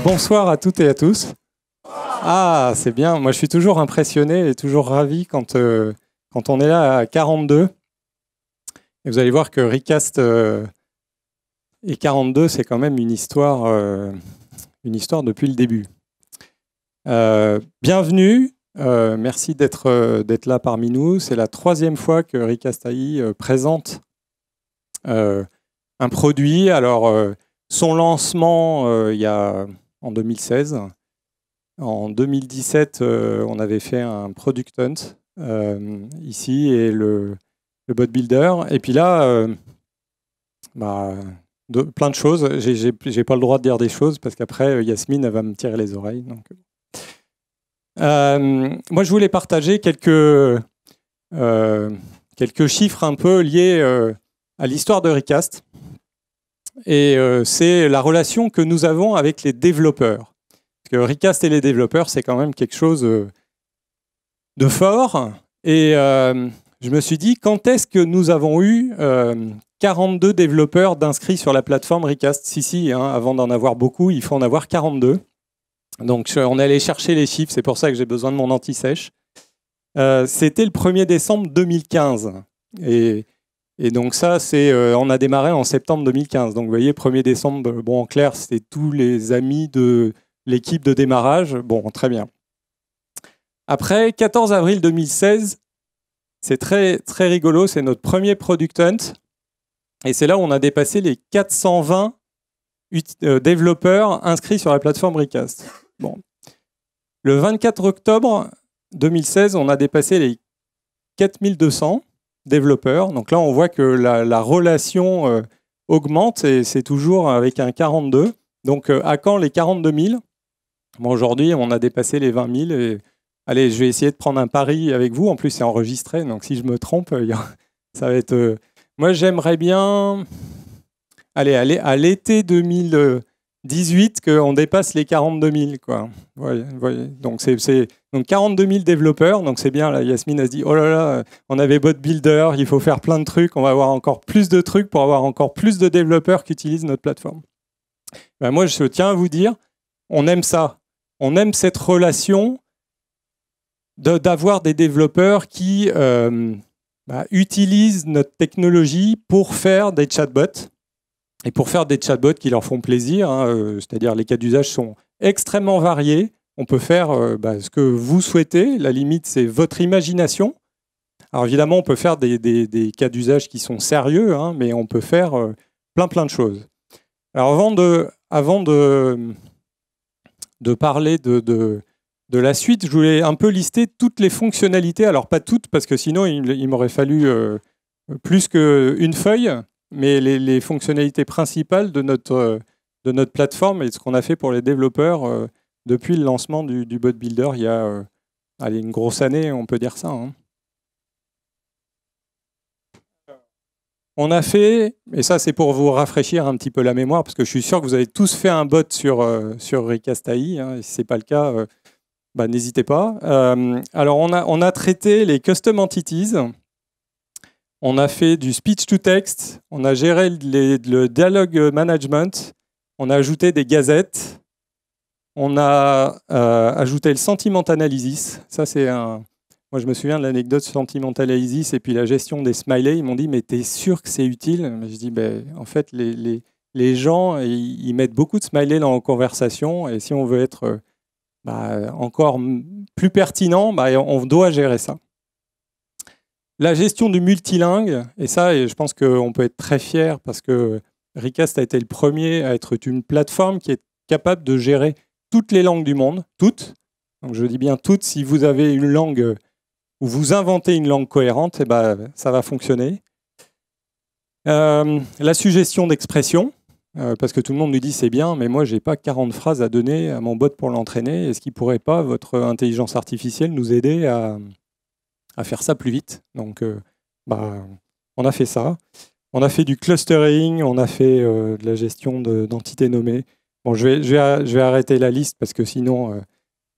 Bonsoir à toutes et à tous. Ah, c'est bien. Moi, je suis toujours impressionné et toujours ravi quand on est là à 42. Et vous allez voir que Recast et 42, c'est quand même une histoire depuis le début. Bienvenue. Merci d'être là parmi nous. C'est la 3e fois que Recast AI présente un produit. Alors, son lancement, il y a en 2016. En 2017, on avait fait un Product Hunt ici et le Bot Builder. Et puis là, plein de choses. J'ai pas le droit de dire des choses parce qu'après, Yasmine, elle va me tirer les oreilles. Donc. Moi, je voulais partager quelques chiffres un peu liés à l'histoire de Recast. Et c'est la relation que nous avons avec les développeurs. Parce que Recast et les développeurs, c'est quand même quelque chose de fort. Et je me suis dit, quand est-ce que nous avons eu 42 développeurs d'inscrits sur la plateforme Recast? Si, avant d'en avoir beaucoup, il faut en avoir 42. Donc on est allé chercher les chiffres, c'est pour ça que j'ai besoin de mon anti-sèche. C'était le 1er décembre 2015. Et donc ça, on a démarré en septembre 2015. Donc vous voyez, 1er décembre, bon, en clair, c'était tous les amis de l'équipe de démarrage. Bon, très bien. Après, 14 avril 2016, c'est très, très rigolo, c'est notre premier Product Hunt. Et c'est là où on a dépassé les 420 développeurs inscrits sur la plateforme Recast. Bon. Le 24 octobre 2016, on a dépassé les 4200 développeurs. Donc là, on voit que la relation augmente et c'est toujours avec un 42. Donc à quand les 42 000 ? Bon, aujourd'hui, on a dépassé les 20 000. Et... Allez, je vais essayer de prendre un pari avec vous. En plus, c'est enregistré. Donc si je me trompe, ça va être... Moi, j'aimerais bien... Allez, à l'été 2018, qu'on dépasse les 42 000. Quoi. Voyez. Donc, donc 42 000 développeurs. Donc, c'est bien. Là, Yasmine a dit, oh là là, on avait Bot Builder, il faut faire plein de trucs. On va avoir encore plus de trucs pour avoir encore plus de développeurs qui utilisent notre plateforme. Ben, moi, je tiens à vous dire, on aime ça. On aime cette relation d'avoir des développeurs qui utilisent notre technologie pour faire des chatbots. Et pour faire des chatbots qui leur font plaisir, c'est-à-dire les cas d'usage sont extrêmement variés. On peut faire ce que vous souhaitez. La limite, c'est votre imagination. Alors évidemment, on peut faire des cas d'usage qui sont sérieux, mais on peut faire plein de choses. Alors avant de parler de la suite, je voulais un peu lister toutes les fonctionnalités. Alors pas toutes, parce que sinon, il m'aurait fallu plus qu'une feuille. Mais les fonctionnalités principales de notre plateforme et de ce qu'on a fait pour les développeurs depuis le lancement du Bot Builder il y a une grosse année, on peut dire ça. On a fait, et ça c'est pour vous rafraîchir un petit peu la mémoire, parce que je suis sûr que vous avez tous fait un bot sur Recast AI, et si ce n'est pas le cas, n'hésitez pas. Alors on a traité les custom entities. On a fait du speech-to-text, on a géré le dialogue management, on a ajouté des gazettes, on a ajouté le sentiment analysis. Ça, c'est moi, je me souviens de l'anecdote sentiment analysis et puis la gestion des smileys. Ils m'ont dit, mais t'es sûr que c'est utile ? Je dis, en fait, les gens, ils mettent beaucoup de smileys dans leurs conversations et si on veut être encore plus pertinent, on doit gérer ça. La gestion du multilingue, et ça, je pense qu'on peut être très fier parce que Recast a été le premier à être une plateforme qui est capable de gérer toutes les langues du monde, toutes. Donc je dis bien toutes. Si vous avez une langue ou vous inventez une langue cohérente, ça va fonctionner. La suggestion d'expression, parce que tout le monde nous dit c'est bien, mais moi j'ai pas 40 phrases à donner à mon bot pour l'entraîner. Est-ce qu'il pourrait pas, votre intelligence artificielle, nous aider à faire ça plus vite? Donc, on a fait ça. On a fait du clustering, on a fait de la gestion d'entités nommées. Bon, je vais arrêter la liste parce que sinon,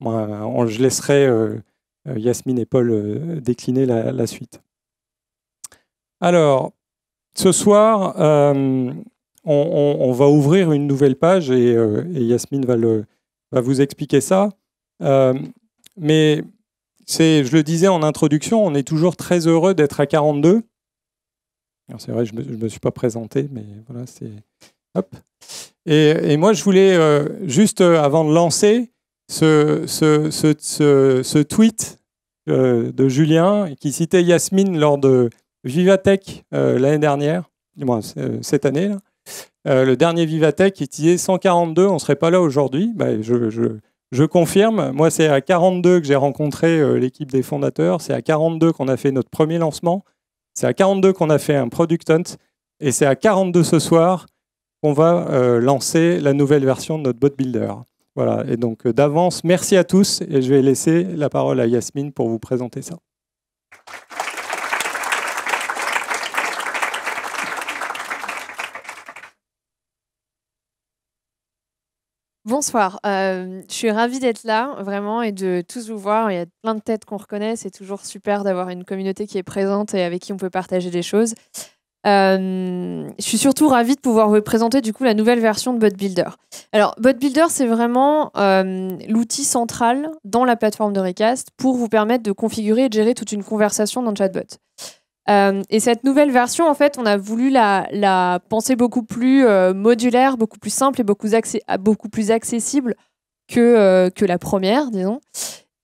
je laisserai Yasmine et Paul décliner la suite. Alors, ce soir, on va ouvrir une nouvelle page et Yasmine va vous expliquer ça. Mais je le disais en introduction, on est toujours très heureux d'être à 42. C'est vrai, je ne me suis pas présenté, mais voilà, c'est... Hop. Et moi, je voulais, juste avant de lancer, ce tweet de Julien qui citait Yasmine lors de Vivatech l'année dernière, cette année, là. Le dernier Vivatech, il disait 142, on ne serait pas là aujourd'hui. Je confirme, moi c'est à 42 que j'ai rencontré l'équipe des fondateurs, c'est à 42 qu'on a fait notre premier lancement, c'est à 42 qu'on a fait un Product Hunt, et c'est à 42 ce soir qu'on va lancer la nouvelle version de notre bot builder. Voilà, et donc d'avance, merci à tous, et je vais laisser la parole à Yasmine pour vous présenter ça. Bonsoir, je suis ravie d'être là, vraiment, et de tous vous voir. Il y a plein de têtes qu'on reconnaît, c'est toujours super d'avoir une communauté qui est présente et avec qui on peut partager des choses. Je suis surtout ravie de pouvoir vous présenter du coup la nouvelle version de Bot Builder. Alors, Bot Builder, c'est vraiment l'outil central dans la plateforme de Recast pour vous permettre de configurer et de gérer toute une conversation dans le chatbot. Et cette nouvelle version, en fait, on a voulu la penser beaucoup plus modulaire, beaucoup plus simple et beaucoup plus accessible que la première, disons.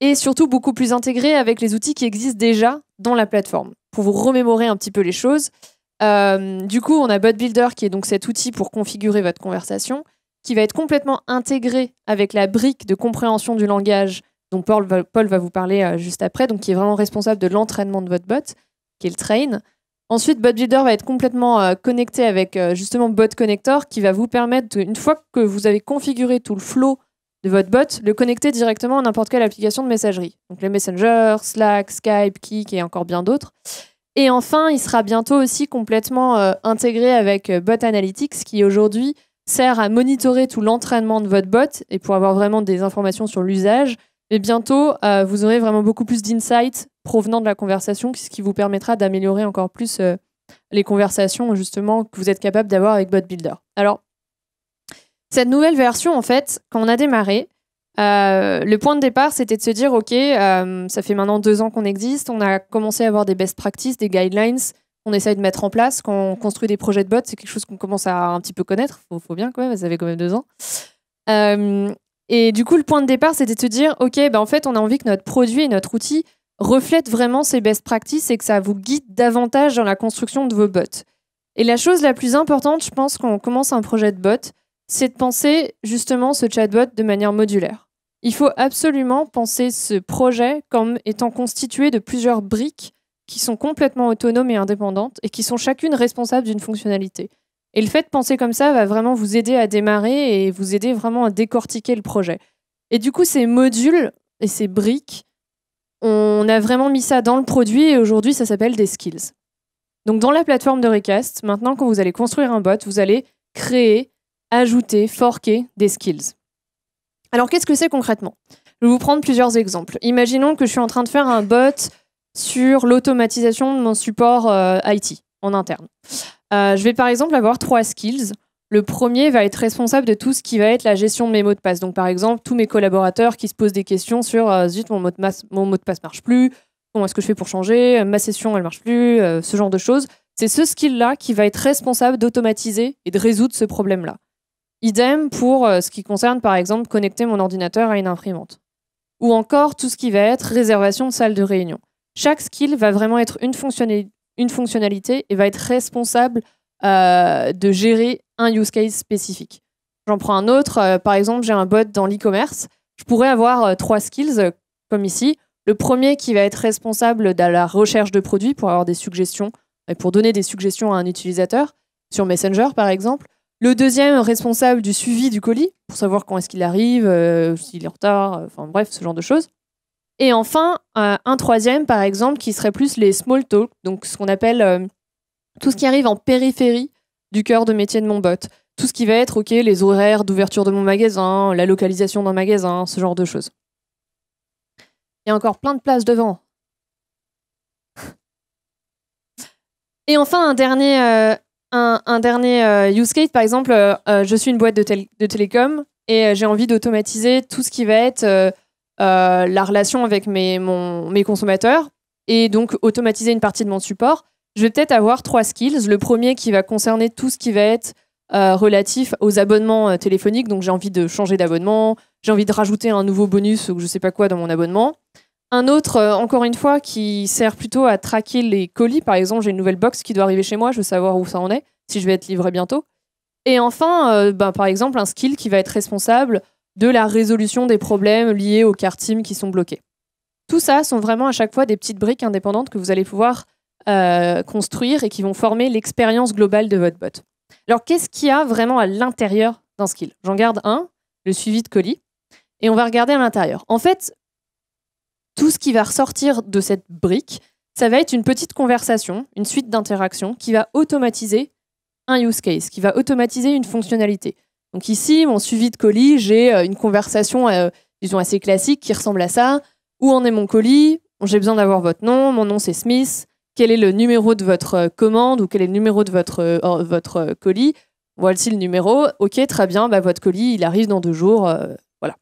Et surtout beaucoup plus intégrée avec les outils qui existent déjà dans la plateforme. Pour vous remémorer un petit peu les choses, du coup, on a Bot Builder qui est donc cet outil pour configurer votre conversation, qui va être complètement intégré avec la brique de compréhension du langage dont Paul va vous parler juste après, donc qui est vraiment responsable de l'entraînement de votre bot, qui est le train. Ensuite, Bot Builder va être complètement connecté avec justement Bot Connector, qui va vous permettre, une fois que vous avez configuré tout le flow de votre bot, le connecter directement à n'importe quelle application de messagerie. Donc les Messenger, Slack, Skype, Kik et encore bien d'autres. Et enfin, il sera bientôt aussi complètement intégré avec Bot Analytics, qui aujourd'hui sert à monitorer tout l'entraînement de votre bot et pour avoir vraiment des informations sur l'usage. Et bientôt, vous aurez vraiment beaucoup plus d'insights provenant de la conversation, ce qui vous permettra d'améliorer encore plus les conversations justement que vous êtes capable d'avoir avec Bot Builder. Alors, cette nouvelle version, en fait, quand on a démarré, le point de départ, c'était de se dire, OK, ça fait maintenant 2 ans qu'on existe, on a commencé à avoir des best practices, des guidelines, on essaye de mettre en place. Quand on construit des projets de bots, c'est quelque chose qu'on commence à un petit peu connaître, faut bien quand même, ça fait quand même 2 ans. Et du coup, le point de départ, c'était de se dire, OK, en fait, on a envie que notre produit et notre outil reflètent vraiment ces best practices et que ça vous guide davantage dans la construction de vos bots. Et la chose la plus importante, je pense, quand on commence un projet de bot, c'est de penser justement ce chatbot de manière modulaire. Il faut absolument penser ce projet comme étant constitué de plusieurs briques qui sont complètement autonomes et indépendantes et qui sont chacune responsables d'une fonctionnalité. Et le fait de penser comme ça va vraiment vous aider à démarrer et vous aider vraiment à décortiquer le projet. Et du coup, ces modules et ces briques, on a vraiment mis ça dans le produit et aujourd'hui, ça s'appelle des skills. Donc, dans la plateforme de Recast, maintenant, quand vous allez construire un bot, vous allez créer, ajouter, forker des skills. Alors, qu'est-ce que c'est concrètement ? Je vais vous prendre plusieurs exemples. Imaginons que je suis en train de faire un bot sur l'automatisation de mon support IT en interne. Je vais par exemple avoir 3 skills. Le premier va être responsable de tout ce qui va être la gestion de mes mots de passe. Donc par exemple, tous mes collaborateurs qui se posent des questions sur zut, mon mot de passe marche plus, comment est-ce que je fais pour changer, ma session elle marche plus, ce genre de choses. C'est ce skill-là qui va être responsable d'automatiser et de résoudre ce problème-là. Idem pour ce qui concerne par exemple connecter mon ordinateur à une imprimante. Ou encore tout ce qui va être réservation de salle de réunion. Chaque skill va vraiment être une fonctionnalité et va être responsable de gérer un use case spécifique. J'en prends un autre, par exemple, j'ai un bot dans l'e-commerce. Je pourrais avoir 3 skills, comme ici. Le premier qui va être responsable de la recherche de produits pour avoir des suggestions et pour donner des suggestions à un utilisateur, sur Messenger par exemple. Le deuxième responsable du suivi du colis, pour savoir quand est-ce qu'il arrive, s'il est en retard, enfin bref, ce genre de choses. Et enfin, un troisième, par exemple, qui serait plus les small talk, donc ce qu'on appelle tout ce qui arrive en périphérie du cœur de métier de mon bot. Tout ce qui va être, OK, les horaires d'ouverture de mon magasin, la localisation d'un magasin, ce genre de choses. Il y a encore plein de places devant. Et enfin, un dernier un dernier use case, par exemple, je suis une boîte de télécom et j'ai envie d'automatiser tout ce qui va être la relation avec mes consommateurs et donc automatiser une partie de mon support. Je vais peut-être avoir 3 skills. Le premier qui va concerner tout ce qui va être relatif aux abonnements téléphoniques. Donc j'ai envie de changer d'abonnement, j'ai envie de rajouter un nouveau bonus ou je sais pas quoi dans mon abonnement. Un autre, encore une fois, qui sert plutôt à traquer les colis. Par exemple, j'ai une nouvelle box qui doit arriver chez moi, je veux savoir où ça en est, si je vais être livré bientôt. Et enfin, par exemple, un skill qui va être responsable de la résolution des problèmes liés aux cartes SIM qui sont bloquées. Tout ça sont vraiment à chaque fois des petites briques indépendantes que vous allez pouvoir construire et qui vont former l'expérience globale de votre bot. Alors, qu'est-ce qu'il y a vraiment à l'intérieur d'un skill? J'en garde un, le suivi de colis, et on va regarder à l'intérieur. En fait, tout ce qui va ressortir de cette brique, ça va être une petite conversation, une suite d'interactions qui va automatiser un use case, qui va automatiser une fonctionnalité. Donc ici, mon suivi de colis, j'ai une conversation, disons, assez classique qui ressemble à ça. Où en est mon colis? J'ai besoin d'avoir votre nom, mon nom c'est Smith. Quel est le numéro de votre commande ou quel est le numéro de votre colis? Voici le numéro. Ok, très bien, votre colis, il arrive dans 2 jours. Voilà.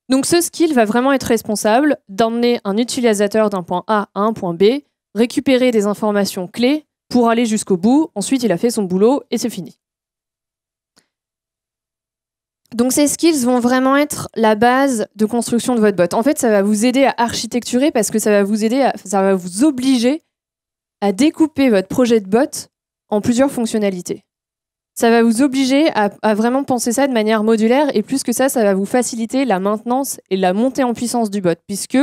Donc ce skill va vraiment être responsable d'emmener un utilisateur d'un point A à un point B, récupérer des informations clés pour aller jusqu'au bout. Ensuite, il a fait son boulot et c'est fini. Donc ces skills vont vraiment être la base de construction de votre bot. En fait, ça va vous aider à architecturer parce que ça va vous obliger à découper votre projet de bot en plusieurs fonctionnalités. Ça va vous obliger à vraiment penser ça de manière modulaire et plus que ça va vous faciliter la maintenance et la montée en puissance du bot puisque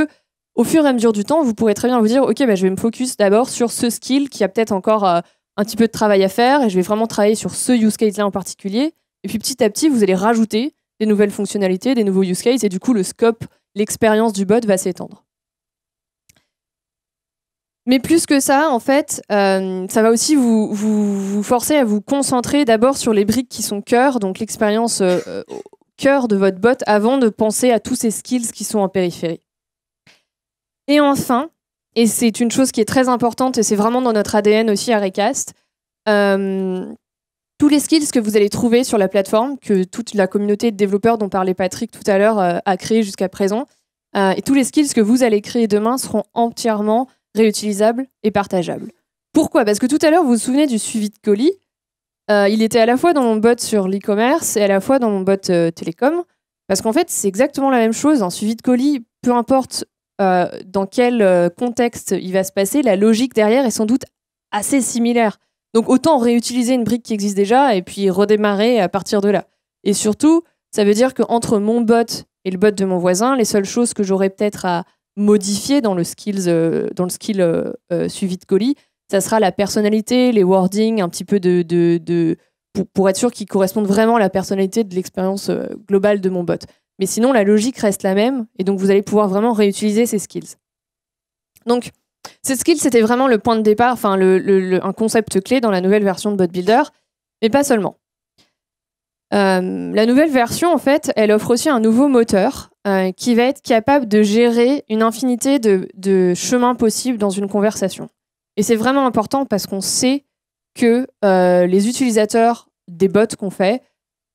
au fur et à mesure du temps, vous pourrez très bien vous dire ok, je vais me focus d'abord sur ce skill qui a peut-être encore un petit peu de travail à faire et je vais vraiment travailler sur ce use case-là en particulier. Et puis petit à petit, vous allez rajouter des nouvelles fonctionnalités, des nouveaux use cases et du coup, le scope, l'expérience du bot va s'étendre. Mais plus que ça, en fait, ça va aussi vous forcer à vous concentrer d'abord sur les briques qui sont cœur, donc l'expérience au cœur de votre bot, avant de penser à tous ces skills qui sont en périphérie. Et enfin, et c'est une chose qui est très importante, et c'est vraiment dans notre ADN aussi à Recast, tous les skills que vous allez trouver sur la plateforme, que toute la communauté de développeurs dont parlait Patrick tout à l'heure a créé jusqu'à présent, et tous les skills que vous allez créer demain seront entièrement réutilisables et partageables. Pourquoi? Parce que tout à l'heure, vous vous souvenez du suivi de colis. Il était à la fois dans mon bot sur l'e-commerce et à la fois dans mon bot télécom. Parce qu'en fait, c'est exactement la même chose. Un suivi de colis, peu importe dans quel contexte il va se passer, la logique derrière est sans doute assez similaire. Donc autant réutiliser une brique qui existe déjà et puis redémarrer à partir de là. Et surtout, ça veut dire qu'entre mon bot et le bot de mon voisin, les seules choses que j'aurai peut-être à modifier dans le skill suivi de colis, ça sera la personnalité, les wordings, un petit peu pour être sûr qu'ils correspondent vraiment à la personnalité de l'expérience globale de mon bot. Mais sinon, la logique reste la même et donc vous allez pouvoir vraiment réutiliser ces skills. Donc, ces skills, c'était vraiment le point de départ, enfin un concept clé dans la nouvelle version de Bot Builder, mais pas seulement. La nouvelle version, en fait, elle offre aussi un nouveau moteur qui va être capable de gérer une infinité de chemins possibles dans une conversation. Et c'est vraiment important parce qu'on sait que les utilisateurs des bots qu'on fait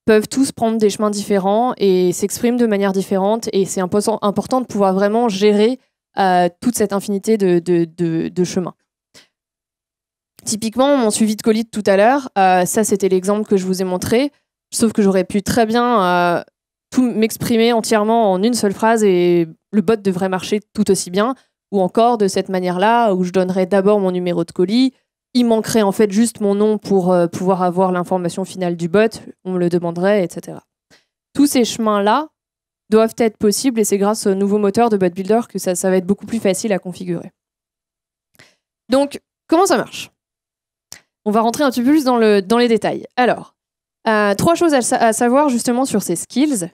peuvent tous prendre des chemins différents et s'expriment de manière différente. Et c'est important de pouvoir vraiment gérer toute cette infinité de chemins. Typiquement, mon suivi de colis de tout à l'heure, ça c'était l'exemple que je vous ai montré, sauf que j'aurais pu très bien tout m'exprimer entièrement en une seule phrase et le bot devrait marcher tout aussi bien, ou encore de cette manière-là, où je donnerais d'abord mon numéro de colis, il manquerait en fait juste mon nom pour pouvoir avoir l'information finale du bot, on me le demanderait, etc. Tous ces chemins-là doivent être possibles et c'est grâce au nouveau moteur de Bot Builder que ça va être beaucoup plus facile à configurer. Donc, comment ça marche? On va rentrer un petit peu plus dans les détails. Alors, 3 choses à savoir justement sur ces skills.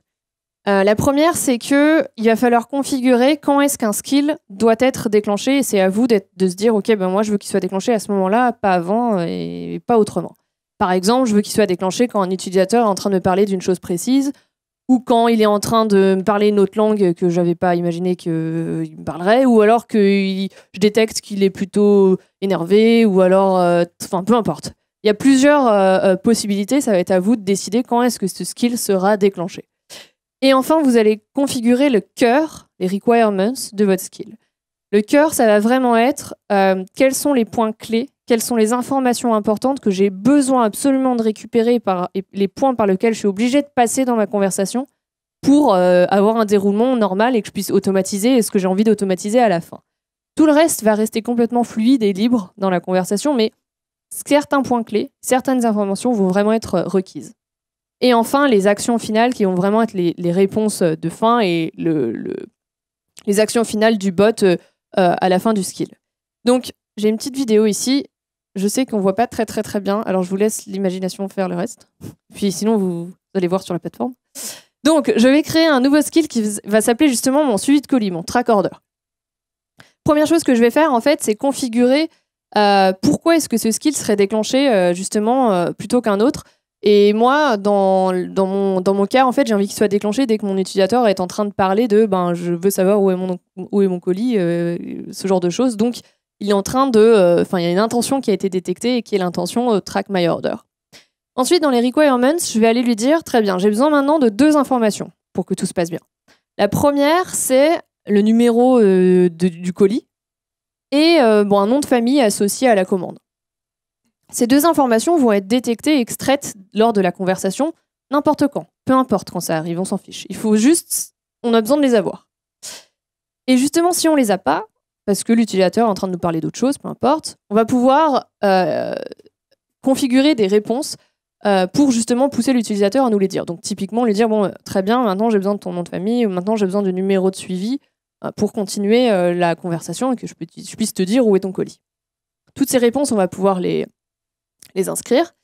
La première, c'est qu'il va falloir configurer quand est-ce qu'un skill doit être déclenché et c'est à vous de se dire « Ok, moi je veux qu'il soit déclenché à ce moment-là, pas avant et pas autrement. » Par exemple, je veux qu'il soit déclenché quand un utilisateur est en train de me parler d'une chose précise ou quand il est en train de me parler une autre langue que je n'avais pas imaginé qu'il me parlerait, ou alors que je détecte qu'il est plutôt énervé, ou alors... Enfin, peu importe. Il y a plusieurs possibilités, ça va être à vous de décider quand est-ce que ce skill sera déclenché. Et enfin, vous allez configurer le cœur, les requirements de votre skill. Le cœur, ça va vraiment être quels sont les points clés, quelles sont les informations importantes que j'ai besoin absolument de récupérer, et les points par lesquels je suis obligée de passer dans ma conversation pour avoir un déroulement normal et que je puisse automatiser ce que j'ai envie d'automatiser à la fin. Tout le reste va rester complètement fluide et libre dans la conversation, mais certains points clés, certaines informations vont vraiment être requises. Et enfin, les actions finales qui vont vraiment être les réponses de fin et les actions finales du bot à la fin du skill. Donc, j'ai une petite vidéo ici. Je sais qu'on ne voit pas très bien, alors je vous laisse l'imagination faire le reste. Puis sinon, vous allez voir sur la plateforme. Donc, je vais créer un nouveau skill qui va s'appeler justement mon suivi de colis, mon track order. Première chose que je vais faire, en fait, c'est configurer pourquoi est-ce que ce skill serait déclenché justement plutôt qu'un autre. Et moi, dans mon cas, en fait, j'ai envie qu'il soit déclenché dès que mon utilisateur est en train de parler de je veux savoir où est mon colis, ce genre de choses. Donc, il est en train de. Il y a une intention qui a été détectée et qui est l'intention track my order. Ensuite, dans les requirements, je vais aller lui dire très bien, j'ai besoin maintenant de 2 informations pour que tout se passe bien. La première, c'est le numéro du colis et un nom de famille associé à la commande. Ces 2 informations vont être détectées et extraites lors de la conversation n'importe quand. Peu importe quand ça arrive, on s'en fiche. Il faut juste, on a besoin de les avoir. Et justement, si on les a pas, parce que l'utilisateur est en train de nous parler d'autre chose, peu importe, on va pouvoir configurer des réponses pour justement pousser l'utilisateur à nous les dire. Donc typiquement, lui dire, très bien, maintenant j'ai besoin de ton nom de famille, maintenant j'ai besoin du numéro de suivi pour continuer la conversation et que je puisse te dire où est ton colis. Toutes ces réponses, on va pouvoir les inscrire.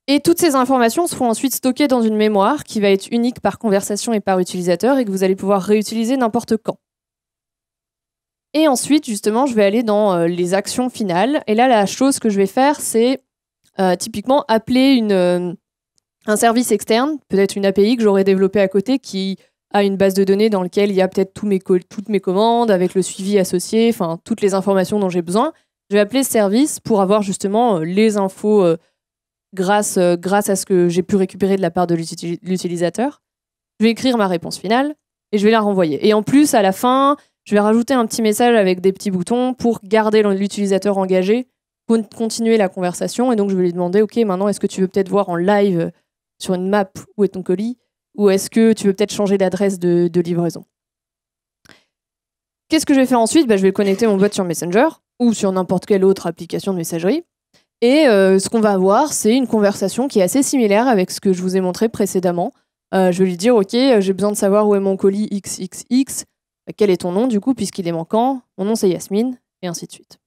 Et toutes ces informations seront ensuite stockées dans une mémoire qui va être unique par conversation et par utilisateur et que vous allez pouvoir réutiliser n'importe quand. Et ensuite, justement, je vais aller dans les actions finales. Et là, la chose que je vais faire, c'est typiquement appeler un service externe, peut-être une API que j'aurais développée à côté qui a une base de données dans laquelle il y a peut-être toutes mes commandes avec le suivi associé, enfin toutes les informations dont j'ai besoin. Je vais appeler ce service pour avoir justement les infos grâce à ce que j'ai pu récupérer de la part de l'utilisateur. Je vais écrire ma réponse finale et je vais la renvoyer. Et en plus, à la fin, je vais rajouter un petit message avec des petits boutons pour garder l'utilisateur engagé, pour continuer la conversation. Et donc, je vais lui demander, OK, maintenant, est-ce que tu veux peut-être voir en live sur une map où est ton colis, ou est-ce que tu veux peut-être changer d'adresse de livraison? Qu'est-ce que je vais faire ensuite? Je vais connecter mon bot sur Messenger ou sur n'importe quelle autre application de messagerie. Et ce qu'on va avoir, c'est une conversation qui est assez similaire avec ce que je vous ai montré précédemment. Je vais lui dire, OK, j'ai besoin de savoir où est mon colis XXX. Quel est ton nom, du coup, puisqu'il est manquant? Mon nom, c'est Yasmine, et ainsi de suite.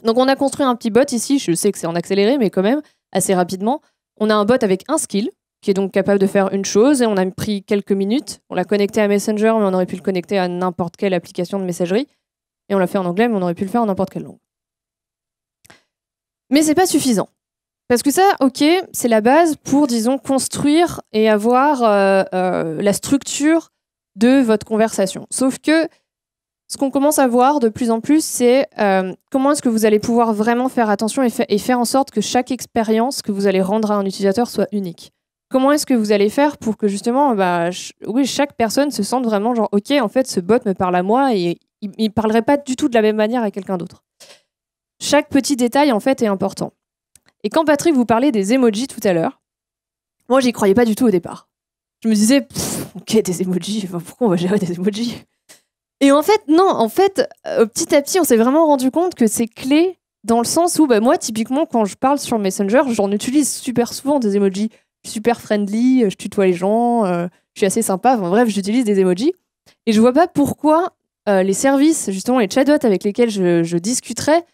Donc, on a construit un petit bot ici. Je sais que c'est en accéléré, mais quand même, assez rapidement. On a un bot avec un skill, qui est donc capable de faire une chose, et on a pris quelques minutes. On l'a connecté à Messenger, mais on aurait pu le connecter à n'importe quelle application de messagerie. Et on l'a fait en anglais, mais on aurait pu le faire en n'importe quelle langue. Mais c'est pas suffisant. Parce que ça, OK, c'est la base pour, disons, construire et avoir la structure de votre conversation. Sauf que ce qu'on commence à voir de plus en plus, c'est comment est-ce que vous allez pouvoir vraiment faire attention et faire en sorte que chaque expérience que vous allez rendre à un utilisateur soit unique. Comment est-ce que vous allez faire pour que justement, chaque personne se sente vraiment genre, OK, en fait, ce bot me parle à moi et il ne parlerait pas du tout de la même manière à quelqu'un d'autre. Chaque petit détail, en fait, est important. Et quand Patrick vous parlait des emojis tout à l'heure, moi, j'y croyais pas du tout au départ. Je me disais, OK, des emojis, pourquoi on va gérer des emojis? Et en fait, non, petit à petit, on s'est vraiment rendu compte que c'est clé dans le sens où, moi, typiquement, quand je parle sur Messenger, j'en utilise super souvent des emojis. Je suis super friendly, je tutoie les gens, je suis assez sympa, bref, j'utilise des emojis. Et je vois pas pourquoi les services, justement, les chatbots avec lesquels je discuterais,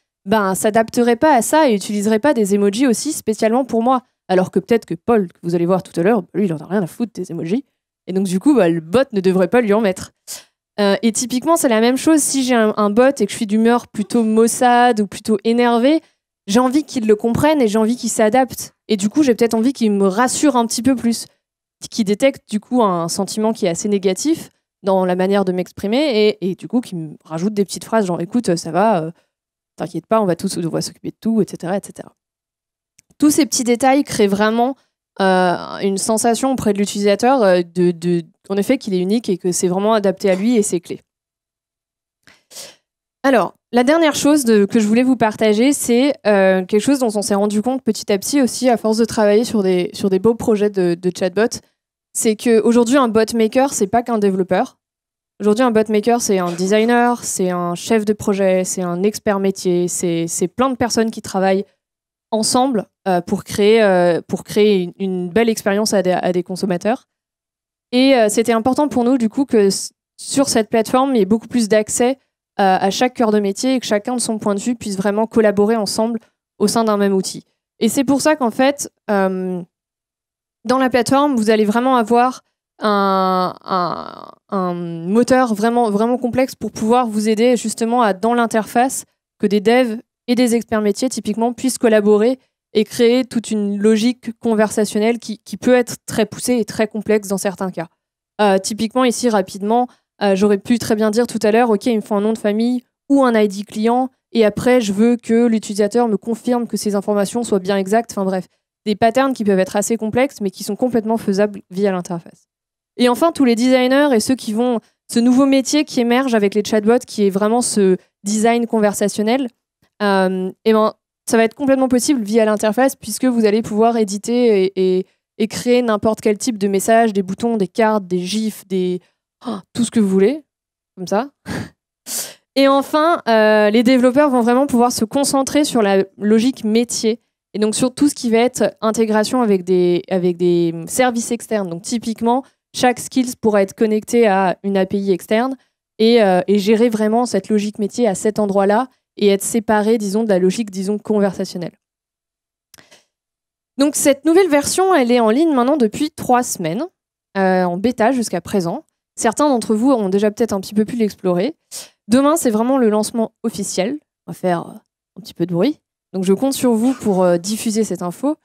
s'adapteraient pas à ça et utiliseraient pas des emojis aussi spécialement pour moi. Alors que peut-être que Paul, que vous allez voir tout à l'heure, lui, il en a rien à foutre des emojis. Et donc, du coup, le bot ne devrait pas lui en mettre. Et typiquement, c'est la même chose si j'ai un bot et que je suis d'humeur plutôt maussade ou plutôt énervée, j'ai envie qu'il le comprenne et j'ai envie qu'il s'adapte. Et du coup, j'ai peut-être envie qu'il me rassure un petit peu plus, qu'il détecte du coup un sentiment qui est assez négatif dans la manière de m'exprimer et du coup, qu'il me rajoute des petites phrases genre « écoute, ça va, t'inquiète pas, on va s'occuper de tout, etc. etc. » Tous ces petits détails créent vraiment une sensation auprès de l'utilisateur en effet qu'il est unique et que c'est vraiment adapté à lui et ses clés. Alors, la dernière chose que je voulais vous partager, c'est quelque chose dont on s'est rendu compte petit à petit aussi à force de travailler sur des beaux projets de chatbot. C'est qu'aujourd'hui, un bot maker, c'est pas qu'un développeur. Aujourd'hui, un bot maker, c'est un designer, c'est un chef de projet, c'est un expert métier, c'est plein de personnes qui travaillent ensemble pour créer une belle expérience à des consommateurs. Et c'était important pour nous, du coup, que sur cette plateforme, il y ait beaucoup plus d'accès à chaque cœur de métier et que chacun, de son point de vue, puisse vraiment collaborer ensemble au sein d'un même outil. Et c'est pour ça qu'en fait, dans la plateforme, vous allez vraiment avoir un moteur vraiment, vraiment complexe pour pouvoir vous aider justement dans l'interface, que des devs et des experts métiers, typiquement, puissent collaborer et créer toute une logique conversationnelle qui peut être très poussée et très complexe dans certains cas. Typiquement, ici, rapidement, j'aurais pu très bien dire tout à l'heure, OK, il me faut un nom de famille ou un ID client, et après, je veux que l'utilisateur me confirme que ces informations soient bien exactes. Enfin bref, des patterns qui peuvent être assez complexes, mais qui sont complètement faisables via l'interface. Et enfin, tous les designers et ceux qui vont... Ce nouveau métier qui émerge avec les chatbots, qui est vraiment ce design conversationnel, et ben, ça va être complètement possible via l'interface, puisque vous allez pouvoir éditer et créer n'importe quel type de message, des boutons, des cartes, des gifs, tout ce que vous voulez, comme ça. Et enfin, les développeurs vont vraiment pouvoir se concentrer sur la logique métier, et donc sur tout ce qui va être intégration avec des services externes. Donc typiquement, chaque skills pourra être connecté à une API externe et gérer vraiment cette logique métier à cet endroit-là et être séparé, disons, de la logique, disons, conversationnelle. Donc cette nouvelle version, elle est en ligne maintenant depuis 3 semaines, en bêta jusqu'à présent. Certains d'entre vous ont déjà peut-être un petit peu pu l'explorer. Demain, c'est vraiment le lancement officiel. On va faire un petit peu de bruit. Donc je compte sur vous pour diffuser cette info.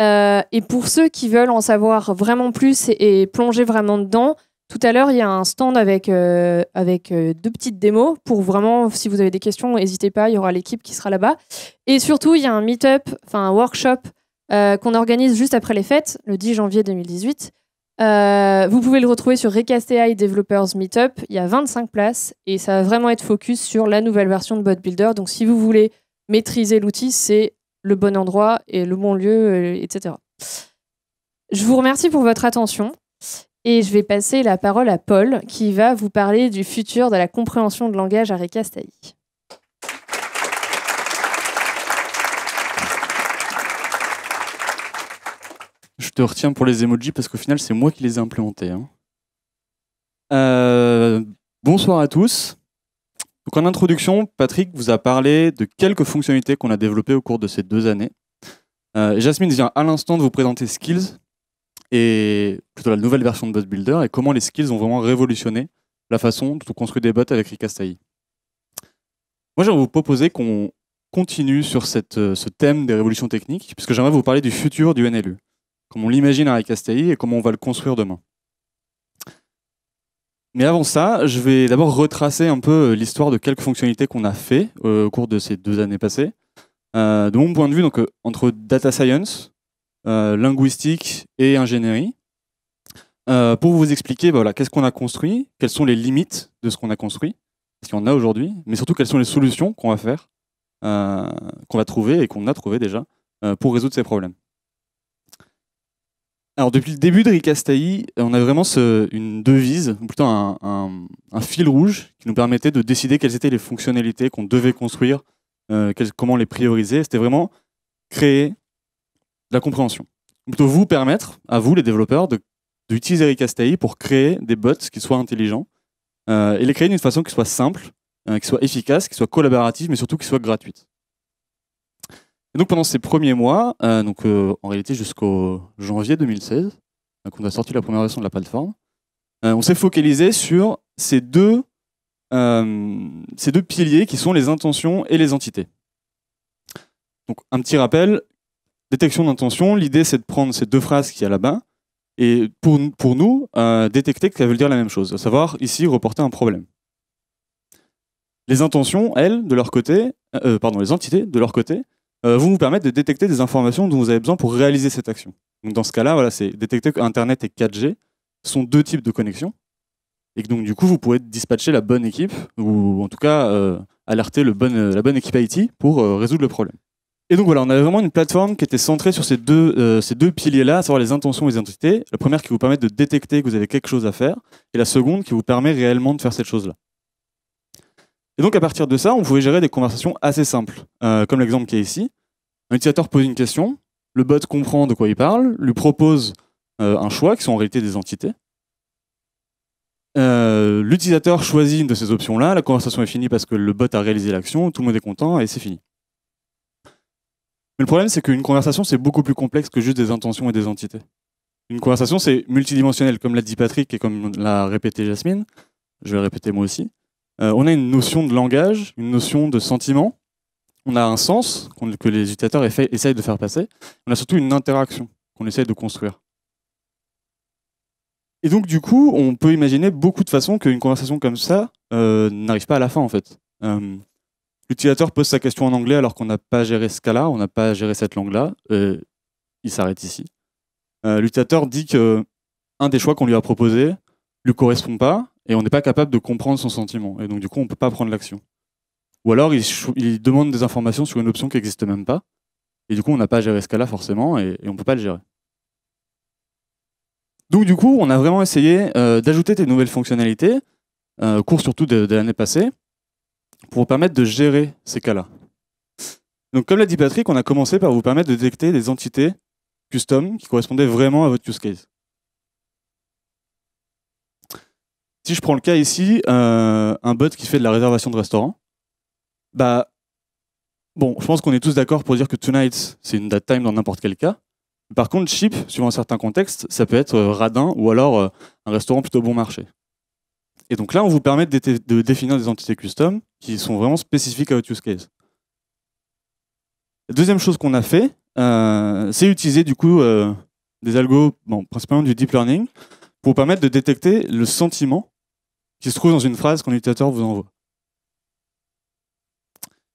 Et pour ceux qui veulent en savoir vraiment plus et plonger vraiment dedans, tout à l'heure, il y a un stand avec 2 petites démos pour vraiment, si vous avez des questions, n'hésitez pas, il y aura l'équipe qui sera là-bas. Et surtout, il y a un meet-up, enfin un workshop qu'on organise juste après les fêtes, le 10 janvier 2018. Vous pouvez le retrouver sur Recast AI Developers Meetup. Il y a 25 places et ça va vraiment être focus sur la nouvelle version de Bot Builder. Donc si vous voulez maîtriser l'outil, c'est le bon endroit et le bon lieu, etc. Je vous remercie pour votre attention et je vais passer la parole à Paul qui va vous parler du futur de la compréhension de langage à Recast AI. Je te retiens pour les emojis parce qu'au final, c'est moi qui les ai implémentés. Hein. Bonsoir à tous. Donc en introduction, Patrick vous a parlé de quelques fonctionnalités qu'on a développées au cours de ces 2 années. Jasmine vient à l'instant de vous présenter Skills, et plutôt la nouvelle version de Bot Builder, et comment les skills ont vraiment révolutionné la façon dont on construit des bots avec Recast AI. Moi, j'aimerais vous proposer qu'on continue sur ce thème des révolutions techniques, puisque j'aimerais vous parler du futur du NLU, comme on l'imagine à Recast AI et comment on va le construire demain. Mais avant ça, je vais d'abord retracer un peu l'histoire de quelques fonctionnalités qu'on a fait au cours de ces 2 années passées. De mon point de vue, donc, entre data science, linguistique et ingénierie, pour vous expliquer voilà, qu'est-ce qu'on a construit, quelles sont les limites de ce qu'on a construit, ce qu'il y en a aujourd'hui, mais surtout quelles sont les solutions qu'on va faire, qu'on va trouver et qu'on a trouvé déjà pour résoudre ces problèmes. Alors depuis le début de Recast AI, on a vraiment une devise, ou plutôt un fil rouge qui nous permettait de décider quelles étaient les fonctionnalités qu'on devait construire, comment les prioriser. C'était vraiment créer de la compréhension. Ou plutôt vous permettre, à vous les développeurs, d'utiliser Recast AI pour créer des bots qui soient intelligents et les créer d'une façon qui soit simple, qui soit efficace, qui soit collaborative, mais surtout qui soit gratuite. Et donc pendant ces premiers mois, en réalité jusqu'au janvier 2016, quand on a sorti la première version de la plateforme, on s'est focalisé sur ces deux piliers qui sont les intentions et les entités. Donc un petit rappel, détection d'intention, l'idée c'est de prendre ces 2 phrases qu'il y a là-bas et pour nous, détecter qu'elles veulent dire la même chose, à savoir ici reporter un problème. Les intentions, elles, de leur côté, les entités, de leur côté, vont vous permettre de détecter des informations dont vous avez besoin pour réaliser cette action. Donc dans ce cas-là, voilà, c'est détecter qu'Internet et 4G sont deux types de connexions, et que donc du coup, vous pourrez dispatcher la bonne équipe, ou en tout cas alerter la bonne équipe IT pour résoudre le problème. Et donc voilà, on avait vraiment une plateforme qui était centrée sur ces deux piliers-là, à savoir les intentions et les identités. La première qui vous permet de détecter que vous avez quelque chose à faire, et la seconde qui vous permet réellement de faire cette chose-là. Et donc à partir de ça, on pouvait gérer des conversations assez simples, comme l'exemple qui est ici. Un utilisateur pose une question, le bot comprend de quoi il parle, lui propose un choix, qui sont en réalité des entités. L'utilisateur choisit une de ces options-là, la conversation est finie parce que le bot a réalisé l'action, tout le monde est content et c'est fini. Mais le problème, c'est qu'une conversation, c'est beaucoup plus complexe que juste des intentions et des entités. Une conversation, c'est multidimensionnel, comme l'a dit Patrick et comme l'a répété Jasmine. Je vais le répéter moi aussi. On a une notion de langage, une notion de sentiment. On a un sens que les utilisateurs essayent de faire passer. On a surtout une interaction qu'on essaye de construire. Et donc, du coup, on peut imaginer beaucoup de façons qu'une conversation comme ça n'arrive pas à la fin, en fait. L'utilisateur pose sa question en anglais alors qu'on n'a pas géré ce cas-là, on n'a pas géré cette langue-là. Il s'arrête ici. L'utilisateur dit qu'un des choix qu'on lui a proposé lui correspond pas et on n'est pas capable de comprendre son sentiment. Et donc, du coup, on ne peut pas prendre l'action. Ou alors, il demande des informations sur une option qui n'existe même pas. Et du coup, on n'a pas géré ce cas-là forcément et on ne peut pas le gérer. Donc, du coup, on a vraiment essayé d'ajouter des nouvelles fonctionnalités, cours surtout de l'année passée, pour vous permettre de gérer ces cas-là. Donc, comme l'a dit Patrick, on a commencé par vous permettre de détecter des entités custom qui correspondaient vraiment à votre use case. Si je prends le cas ici, un bot qui fait de la réservation de restaurant, bah, bon, je pense qu'on est tous d'accord pour dire que tonight, c'est une date time dans n'importe quel cas. Par contre, cheap, suivant certains contextes, ça peut être radin ou alors un restaurant plutôt bon marché. Et donc là, on vous permet de définir des entités custom qui sont vraiment spécifiques à votre use case. La deuxième chose qu'on a fait, c'est utiliser du coup des algos, bon, principalement du deep learning, pour vous permettre de détecter le sentiment qui se trouve dans une phrase qu'un utilisateur vous envoie.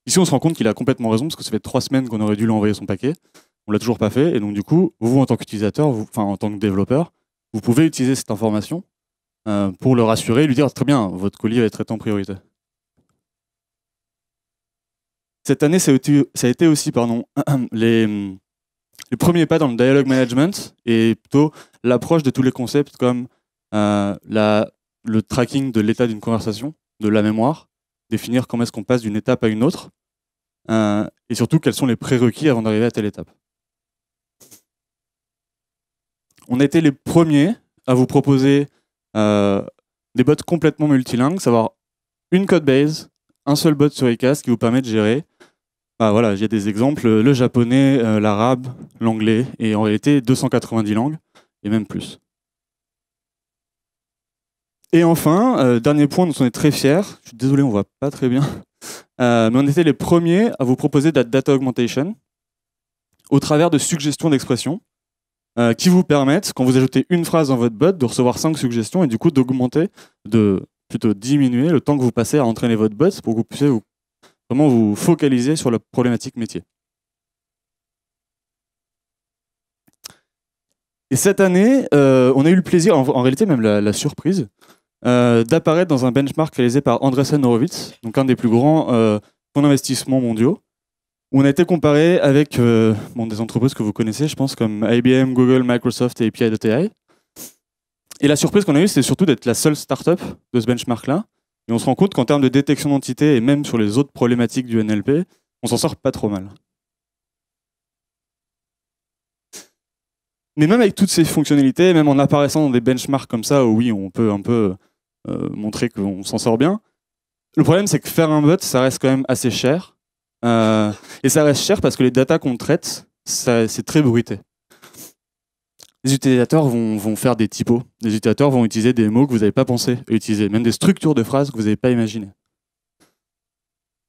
Ici, on se rend compte qu'il a complètement raison, parce que ça fait 3 semaines qu'on aurait dû lui envoyer son paquet. On ne l'a toujours pas fait, et donc du coup, vous, en tant qu'utilisateur, enfin en tant que développeur, vous pouvez utiliser cette information pour le rassurer et lui dire « Très bien, votre colis va être traité en priorité ». Cette année, ça a été aussi les premiers pas dans le dialogue management et plutôt l'approche de tous les concepts comme le tracking de l'état d'une conversation, de la mémoire, définir comment est-ce qu'on passe d'une étape à une autre, et surtout quels sont les prérequis avant d'arriver à telle étape. On a été les premiers à vous proposer des bots complètement multilingues, savoir une code base, un seul bot sur ICAS qui vous permet de gérer. Voilà, il y a des exemples, le japonais, l'arabe, l'anglais, et en réalité 290 langues, et même plus. Et enfin, dernier point dont on est très fiers, je suis désolé, on ne voit pas très bien, mais on était les premiers à vous proposer de la data augmentation au travers de suggestions d'expression qui vous permettent, quand vous ajoutez une phrase dans votre bot, de recevoir 5 suggestions et du coup d'augmenter, plutôt diminuer le temps que vous passez à entraîner votre bot pour que vous puissiez vraiment vous focaliser sur la problématique métier. Et cette année, on a eu le plaisir, en réalité même la surprise, d'apparaître dans un benchmark réalisé par Andreessen Horowitz, donc un des plus grands fonds d'investissement mondiaux, où on a été comparé avec des entreprises que vous connaissez, je pense, comme IBM, Google, Microsoft et API.ai. Et la surprise qu'on a eue, c'était surtout d'être la seule startup de ce benchmark-là. Et on se rend compte qu'en termes de détection d'entités et même sur les autres problématiques du NLP, on s'en sort pas trop mal. Mais même avec toutes ces fonctionnalités, même en apparaissant dans des benchmarks comme ça, où oui, on peut un peu montrer qu'on s'en sort bien, le problème, c'est que faire un bot, ça reste quand même assez cher. Et ça reste cher parce que les datas qu'on traite, c'est très bruité. Les utilisateurs vont faire des typos. Les utilisateurs vont utiliser des mots que vous n'avez pas pensé utiliser, même des structures de phrases que vous n'avez pas imaginées.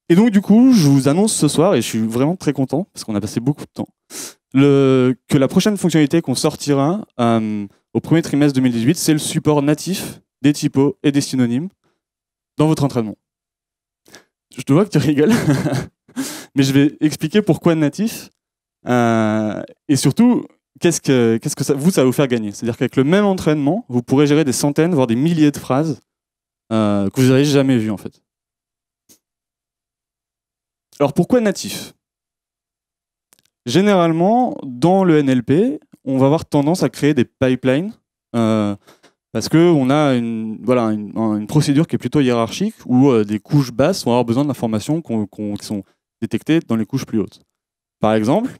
Et donc, du coup, je vous annonce ce soir, et je suis vraiment très content, parce qu'on a passé beaucoup de temps, que la prochaine fonctionnalité qu'on sortira au premier trimestre 2018, c'est le support natif des typos et des synonymes dans votre entraînement. Je te vois que tu rigoles. Mais je vais expliquer pourquoi natif. Et surtout, qu'est-ce que ça va vous faire gagner. C'est-à-dire qu'avec le même entraînement, vous pourrez gérer des centaines, voire des milliers de phrases que vous n'avez jamais vues en fait. Alors pourquoi natif? Généralement, dans le NLP, on va avoir tendance à créer des pipelines parce qu'on a une procédure qui est plutôt hiérarchique où des couches basses vont avoir besoin d'informations qui sont détectées dans les couches plus hautes. Par exemple,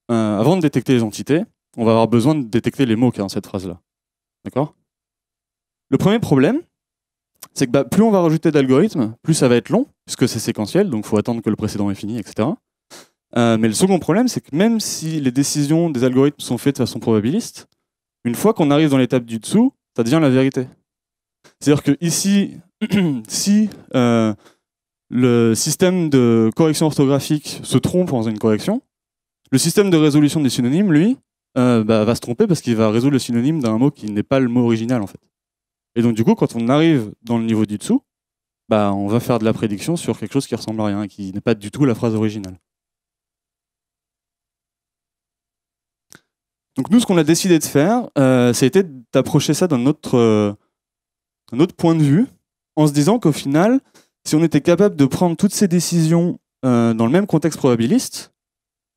avant de détecter les entités, on va avoir besoin de détecter les mots qu'il y a dans cette phrase-là. D'accord? Le premier problème, c'est que plus on va rajouter d'algorithmes, plus ça va être long, puisque c'est séquentiel, donc il faut attendre que le précédent est fini, etc. Mais le second problème, c'est que même si les décisions des algorithmes sont faites de façon probabiliste, une fois qu'on arrive dans l'étape du dessous, ça devient la vérité. C'est-à-dire que ici, si le système de correction orthographique se trompe dans une correction, le système de résolution des synonymes, lui, va se tromper parce qu'il va résoudre le synonyme d'un mot qui n'est pas le mot original, en fait. Et donc, du coup, quand on arrive dans le niveau du dessous, on va faire de la prédiction sur quelque chose qui ressemble à rien, qui n'est pas du tout la phrase originale. Donc nous, ce qu'on a décidé de faire, ça a été d'approcher ça d'un autre point de vue, en se disant qu'au final, si on était capable de prendre toutes ces décisions dans le même contexte probabiliste,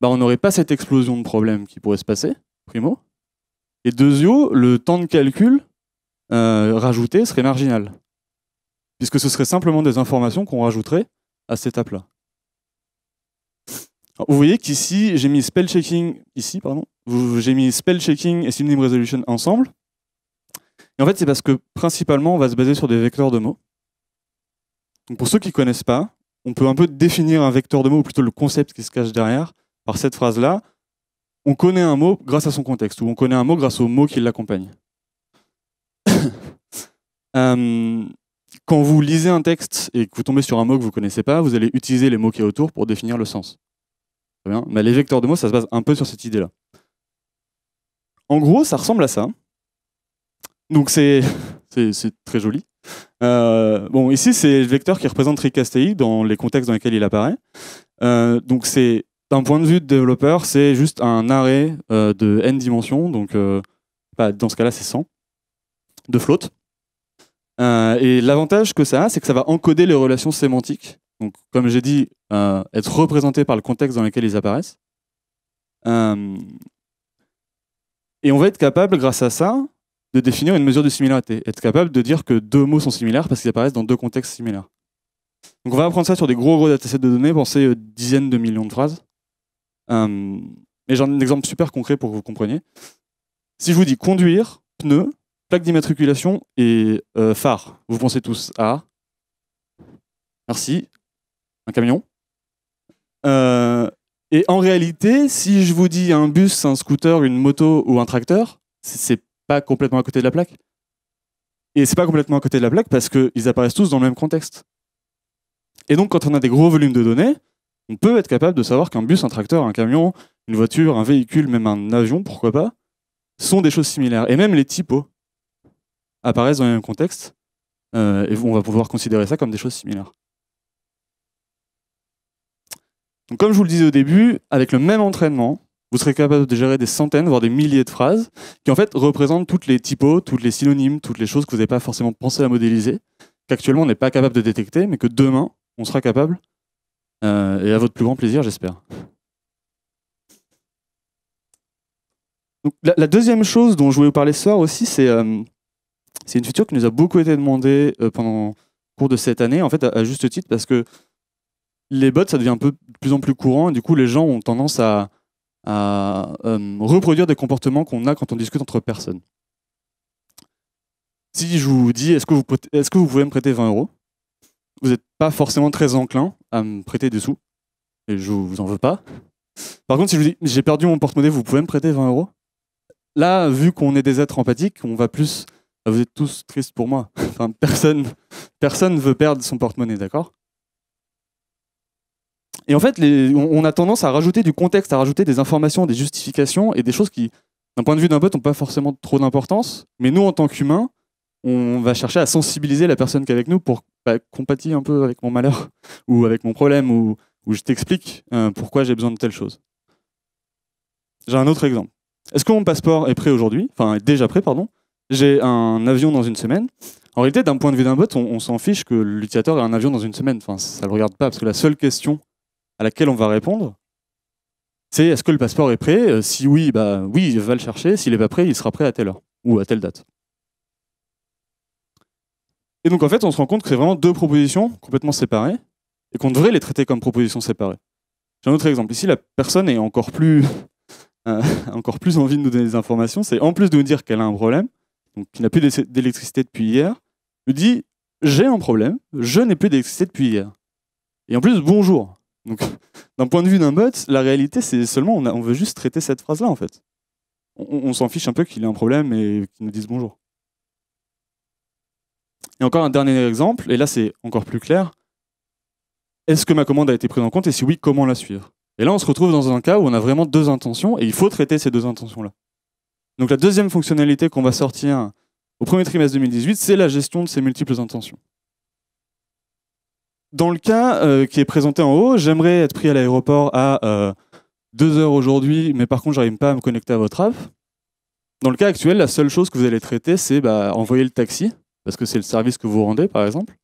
on n'aurait pas cette explosion de problèmes qui pourrait se passer, primo. Et deuxio, le temps de calcul rajouté serait marginal, puisque ce serait simplement des informations qu'on rajouterait à cette étape-là. Vous voyez qu'ici, j'ai mis spell checking, j'ai mis spell checking et synonym resolution ensemble. Et en fait, c'est parce que principalement, on va se baser sur des vecteurs de mots. Donc pour ceux qui ne connaissent pas, on peut un peu définir un vecteur de mots, ou plutôt le concept qui se cache derrière, par cette phrase-là. On connaît un mot grâce à son contexte, ou on connaît un mot grâce au mot qui l'accompagne. Quand vous lisez un texte et que vous tombez sur un mot que vous ne connaissez pas, vous allez utiliser les mots qui est autour pour définir le sens. Très bien. Mais les vecteurs de mots, ça se base un peu sur cette idée-là. En gros, ça ressemble à ça. Donc c'est très joli. Ici, c'est le vecteur qui représente Rick Astley dans les contextes dans lesquels il apparaît. Donc c'est, d'un point de vue de développeur, c'est juste un array de n dimensions. Donc dans ce cas-là, c'est 100 de float. Et l'avantage que ça a, c'est que ça va encoder les relations sémantiques. Donc, comme j'ai dit, être représenté par le contexte dans lequel ils apparaissent. Et on va être capable, grâce à ça, de définir une mesure de similarité. Être capable de dire que deux mots sont similaires parce qu'ils apparaissent dans deux contextes similaires. Donc on va apprendre ça sur des gros datasets de données, pensez dizaines de millions de phrases. Et j'en ai un exemple super concret pour que vous compreniez. Si je vous dis conduire, pneu, plaque d'immatriculation et phare, vous pensez tous à... Merci. Un camion. Et en réalité, si je vous dis un bus, un scooter, une moto ou un tracteur, c'est pas complètement à côté de la plaque. Et c'est pas complètement à côté de la plaque parce qu'ils apparaissent tous dans le même contexte. Et donc, quand on a des gros volumes de données, on peut être capable de savoir qu'un bus, un tracteur, un camion, une voiture, un véhicule, même un avion, pourquoi pas, sont des choses similaires. Et même les typos apparaissent dans le même contexte. Et on va pouvoir considérer ça comme des choses similaires. Donc, comme je vous le disais au début, avec le même entraînement, vous serez capable de gérer des centaines, voire des milliers de phrases qui en fait représentent toutes les typos, toutes les synonymes, toutes les choses que vous n'avez pas forcément pensé à modéliser, qu'actuellement on n'est pas capable de détecter, mais que demain on sera capable, et à votre plus grand plaisir, j'espère. Donc, la deuxième chose dont je voulais vous parler ce soir aussi, c'est une feature qui nous a beaucoup été demandée pendant le cours de cette année, en fait à juste titre, parce que les bots, ça devient un peu de plus en plus courant, et du coup les gens ont tendance à reproduire des comportements qu'on a quand on discute entre personnes. Si je vous dis, est-ce que vous pouvez me prêter 20 €, vous n'êtes pas forcément très enclin à me prêter des sous, et je vous en veux pas. Par contre, si je vous dis, j'ai perdu mon porte-monnaie, vous pouvez me prêter 20 €, là, vu qu'on est des êtres empathiques, on va plus... Vous êtes tous tristes pour moi. Enfin, personne ne veut perdre son porte-monnaie, d'accord ? Et en fait, on a tendance à rajouter du contexte, à rajouter des informations, des justifications et des choses qui, d'un point de vue d'un bot, n'ont pas forcément trop d'importance. Mais nous, en tant qu'humains, on va chercher à sensibiliser la personne qui est avec nous pour compatir un peu avec mon malheur ou avec mon problème ou où je t'explique pourquoi j'ai besoin de telle chose. J'ai un autre exemple. Est-ce que mon passeport est prêt aujourd'hui? Enfin, est déjà prêt, pardon. J'ai un avion dans une semaine. En réalité, d'un point de vue d'un bot, on s'en fiche que l'utilisateur ait un avion dans une semaine. Enfin, ça ne le regarde pas, parce que la seule question à laquelle on va répondre, c'est est-ce que le passeport est prêt? Si oui, bah oui, il va le chercher. S'il n'est pas prêt, il sera prêt à telle heure ou à telle date. Et donc en fait, on se rend compte que c'est vraiment deux propositions complètement séparées et qu'on devrait les traiter comme propositions séparées. J'ai un autre exemple. Ici, la personne est encore plus envie de nous donner des informations. C'est en plus de nous dire qu'elle a un problème, donc qu'il n'a plus d'électricité depuis hier, nous dit j'ai un problème, je n'ai plus d'électricité depuis hier. Et en plus, bonjour. Donc, d'un point de vue d'un bot, la réalité, c'est seulement on veut juste traiter cette phrase-là, en fait. On s'en fiche un peu qu'il ait un problème et qu'il nous dise bonjour. Et encore un dernier exemple, et là c'est encore plus clair. Est-ce que ma commande a été prise en compte et si oui, comment la suivre? Et là, on se retrouve dans un cas où on a vraiment deux intentions et il faut traiter ces deux intentions-là. Donc la deuxième fonctionnalité qu'on va sortir au premier trimestre 2018, c'est la gestion de ces multiples intentions. Dans le cas qui est présenté en haut, j'aimerais être pris à l'aéroport à 2 heures aujourd'hui, mais par contre, j'arrive pas à me connecter à votre app. Dans le cas actuel, la seule chose que vous allez traiter, c'est envoyer le taxi, parce que c'est le service que vous rendez, par exemple.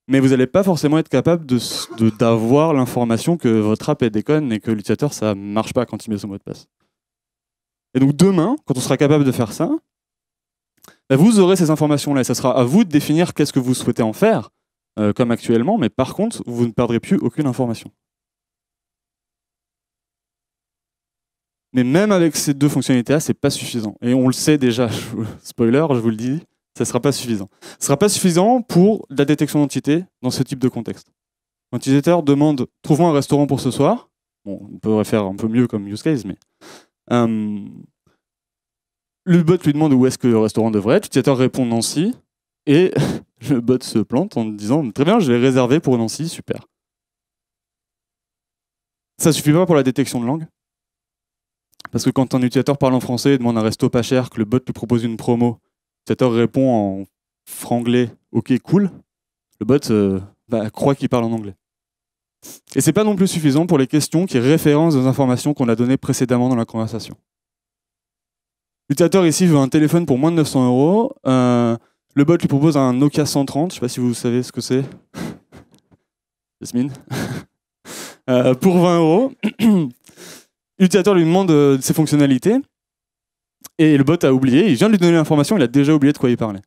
Mais vous n'allez pas forcément être capable d'avoir l'information que votre app est déconne et que l'utilisateur, ça ne marche pas quand il met son mot de passe. Et donc demain, quand on sera capable de faire ça, vous aurez ces informations-là et ça sera à vous de définir qu'est-ce que vous souhaitez en faire, comme actuellement, mais par contre, vous ne perdrez plus aucune information. Mais même avec ces deux fonctionnalités-là, c'est pas suffisant. Et on le sait déjà, spoiler, je vous le dis, ça ne sera pas suffisant. Ce ne sera pas suffisant pour la détection d'entité dans ce type de contexte. Quand l'utilisateur demande « Trouve-moi un restaurant pour ce soir », bon, on pourrait faire un peu mieux comme use case, mais le bot lui demande où est-ce que le restaurant devrait être, l'utilisateur répond Nancy, et le bot se plante en disant « Très bien, je vais réserver pour Nancy, super ». Ça ne suffit pas pour la détection de langue. Parce que quand un utilisateur parle en français et demande un resto pas cher, que le bot lui propose une promo, l'utilisateur répond en franglais « Ok, cool », le bot croit qu'il parle en anglais. Et c'est pas non plus suffisant pour les questions qui référencent aux informations qu'on a données précédemment dans la conversation. L'utilisateur ici veut un téléphone pour moins de 900 €. Le bot lui propose un Nokia 130, je ne sais pas si vous savez ce que c'est. Jasmine. Pour 20 €. L'utilisateur lui demande ses fonctionnalités. Et le bot a oublié, il vient de lui donner l'information, il a déjà oublié de quoi il parlait.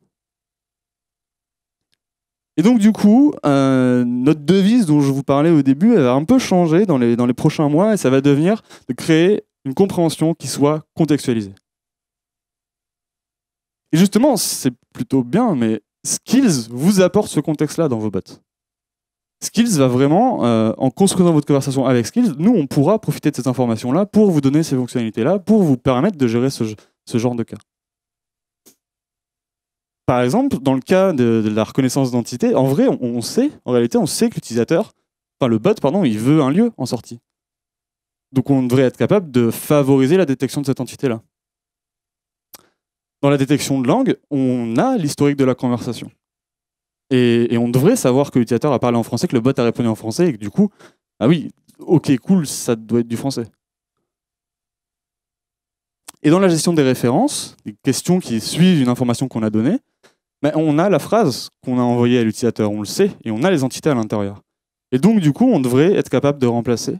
Et donc du coup, notre devise dont je vous parlais au début, elle va un peu changer dans les prochains mois, et ça va devenir de créer une compréhension qui soit contextualisée. Et justement, c'est plutôt bien, mais Skills vous apporte ce contexte-là dans vos bots. Skills va vraiment, en construisant votre conversation avec Skills, nous, on pourra profiter de ces informations-là pour vous donner ces fonctionnalités-là, pour vous permettre de gérer ce genre de cas. Par exemple, dans le cas de la reconnaissance d'identité, en vrai, on sait que l'utilisateur, enfin le bot, pardon, il veut un lieu en sortie. Donc on devrait être capable de favoriser la détection de cette entité-là. Dans la détection de langue, on a l'historique de la conversation. Et on devrait savoir que l'utilisateur a parlé en français, que le bot a répondu en français, et que du coup, ah oui, ok, cool, ça doit être du français. Et dans la gestion des références, des questions qui suivent une information qu'on a donnée, on a la phrase qu'on a envoyée à l'utilisateur, on le sait, et on a les entités à l'intérieur. Et donc, du coup, on devrait être capable de remplacer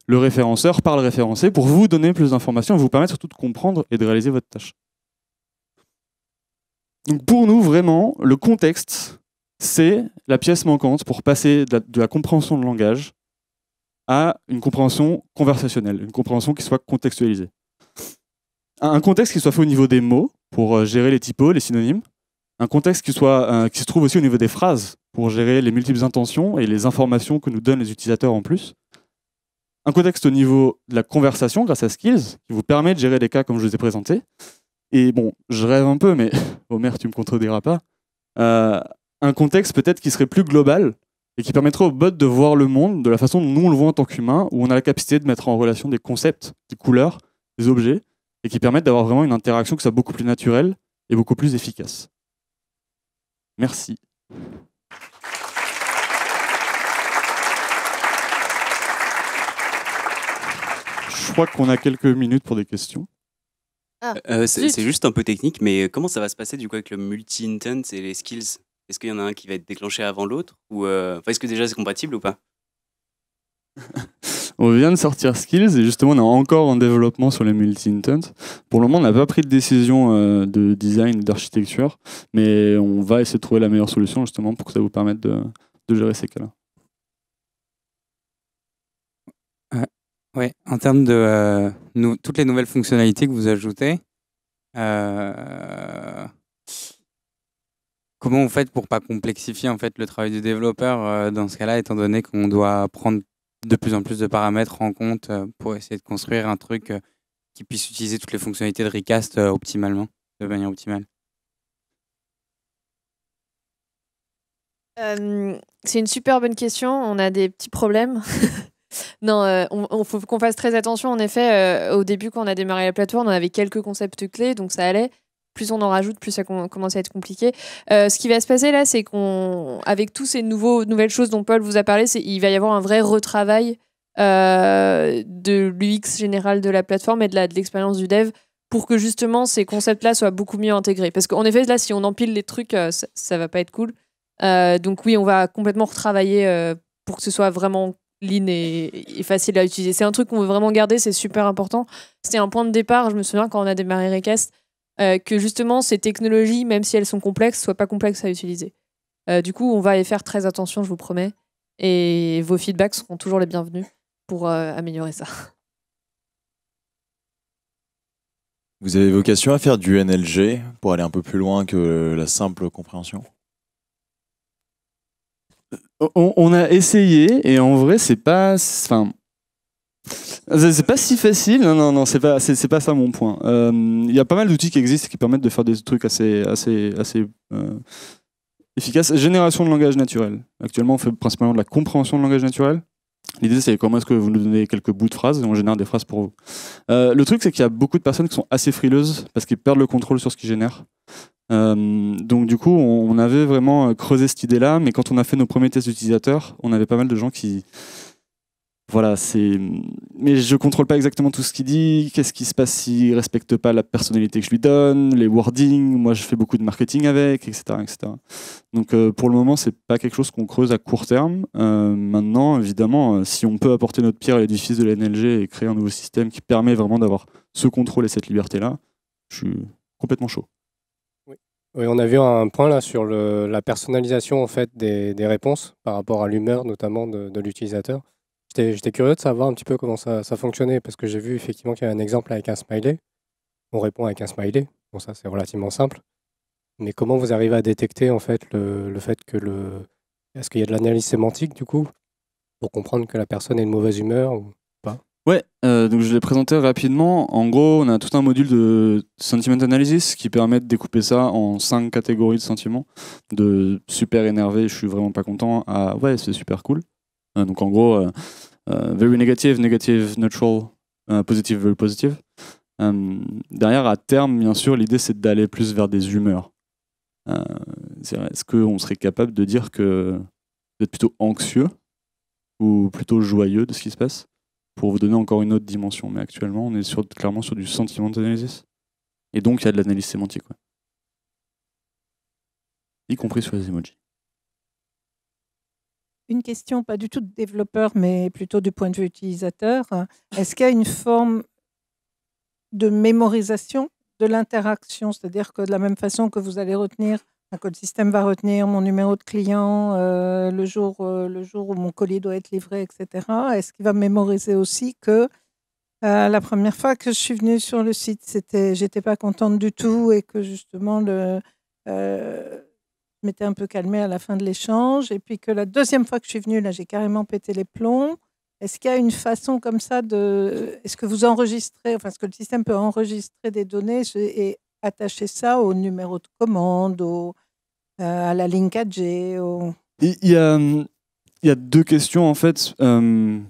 le référenceur par le référencé pour vous donner plus d'informations et vous permettre surtout de comprendre et de réaliser votre tâche. Donc, pour nous, vraiment, le contexte, c'est la pièce manquante pour passer de la compréhension de langage à une compréhension conversationnelle, une compréhension qui soit contextualisée. Un contexte qui soit fait au niveau des mots, pour gérer les typos, les synonymes. Un contexte qui se trouve aussi au niveau des phrases, pour gérer les multiples intentions et les informations que nous donnent les utilisateurs en plus. Un contexte au niveau de la conversation, grâce à Skills, qui vous permet de gérer des cas comme je vous ai présenté. Et bon, je rêve un peu, mais Omer, tu me contrediras pas. Un contexte peut-être qui serait plus global et qui permettrait au bot de voir le monde de la façon dont nous on le voit en tant qu'humain, où on a la capacité de mettre en relation des concepts, des couleurs, des objets, et qui permettent d'avoir vraiment une interaction qui soit beaucoup plus naturelle et beaucoup plus efficace. Merci. crois qu'on a quelques minutes pour des questions. C'est juste un peu technique, mais comment ça va se passer du coup avec le multi-intent et les skills? Est-ce qu'il y en a un qui va être déclenché avant l'autre ou est-ce que déjà c'est compatible ou pas? On vient de sortir Skills et justement on est encore en développement sur les multi-intent. Pour le moment on n'a pas pris de décision de design, d'architecture, mais on va essayer de trouver la meilleure solution justement pour que ça vous permette de gérer ces cas-là. Oui, en termes de toutes les nouvelles fonctionnalités que vous ajoutez, comment vous faites pour pas complexifier en fait le travail du développeur dans ce cas-là, étant donné qu'on doit prendre de plus en plus de paramètres en compte pour essayer de construire un truc qui puisse utiliser toutes les fonctionnalités de Recast optimalement, de manière optimale? C'est une super bonne question. On a des petits problèmes. Non, on faut qu'on fasse très attention. En effet, au début, quand on a démarré la plateforme, on avait quelques concepts clés, donc ça allait. Plus on en rajoute, plus ça commence à être compliqué. Ce qui va se passer là, c'est qu'avec tous ces nouvelles choses dont Paul vous a parlé, il va y avoir un vrai retravail de l'UX général de la plateforme et de l'expérience du dev pour que justement ces concepts-là soient beaucoup mieux intégrés. Parce qu'en effet, là, si on empile les trucs, ça va pas être cool. Donc oui, on va complètement retravailler pour que ce soit vraiment lean et facile à utiliser. C'est un truc qu'on veut vraiment garder, c'est super important. C'était un point de départ, je me souviens, quand on a démarré Recast, que justement ces technologies, même si elles sont complexes, soient pas complexes à utiliser. Du coup, on va y faire très attention, je vous promets. Et vos feedbacks seront toujours les bienvenus pour améliorer ça. Vous avez vocation à faire du NLG pour aller un peu plus loin que la simple compréhension? On a essayé et en vrai c'est pas si facile. Non, c'est pas ça mon point. Il y a pas mal d'outils qui existent qui permettent de faire des trucs assez efficaces. Génération de langage naturel. Actuellement on fait principalement de la compréhension de langage naturel. L'idée c'est comment est-ce que vous nous donnez quelques bouts de phrases et on génère des phrases pour vous. Le truc c'est qu'il y a beaucoup de personnes qui sont assez frileuses parce qu'ils perdent le contrôle sur ce qu'ils génèrent. Donc du coup on avait vraiment creusé cette idée là, mais quand on a fait nos premiers tests d'utilisateurs, on avait pas mal de gens qui mais je contrôle pas exactement tout ce qu'il dit, qu'est-ce qui se passe s'il respecte pas la personnalité que je lui donne, les wordings, moi je fais beaucoup de marketing avec, etc. Donc pour le moment c'est pas quelque chose qu'on creuse à court terme. Maintenant évidemment si on peut apporter notre pierre à l'édifice de la NLG et créer un nouveau système qui permet vraiment d'avoir ce contrôle et cette liberté là, je suis complètement chaud. Oui, on a vu un point là sur la personnalisation en fait des réponses par rapport à l'humeur notamment de l'utilisateur. J'étais curieux de savoir un petit peu comment ça fonctionnait parce que j'ai vu effectivement qu'il y a un exemple avec un smiley. On répond avec un smiley. Bon, ça c'est relativement simple. Mais comment vous arrivez à détecter en fait le fait que est-ce qu'il y a de l'analyse sémantique du coup pour comprendre que la personne est de mauvaise humeur ou pas? Ouais, donc je l'ai présenté rapidement. En gros, on a tout un module de sentiment analysis qui permet de découper ça en 5 catégories de sentiments. De super énervé, je suis vraiment pas content, à ouais, c'est super cool. Donc en gros, very negative, negative, neutral, positive, very positive. Derrière, à terme, bien sûr, l'idée c'est d'aller plus vers des humeurs. Est-ce qu'on serait capable de dire que vous êtes plutôt anxieux ou plutôt joyeux de ce qui se passe, pour vous donner encore une autre dimension? Mais actuellement, on est clairement sur du sentiment analysis. Et donc, il y a de l'analyse sémantique. Ouais. Y compris sur les emojis. Une question, pas du tout de développeur, mais plutôt du point de vue utilisateur. Est-ce qu'il y a une forme de mémorisation de l'interaction? C'est-à-dire que de la même façon que vous allez retenir, que le système va retenir mon numéro de client le jour où mon colis doit être livré, etc. Est-ce qu'il va mémoriser aussi que la première fois que je suis venue sur le site, j'étais pas contente du tout et que justement je m'étais un peu calmée à la fin de l'échange, et puis que la deuxième fois que je suis venue, là, j'ai carrément pété les plombs. Est-ce qu'il y a une façon comme ça est-ce que vous enregistrez, enfin, est-ce que le système peut enregistrer des données et attacher ça au numéro de commande, à la ligne 4G Il y a deux questions, en fait. Il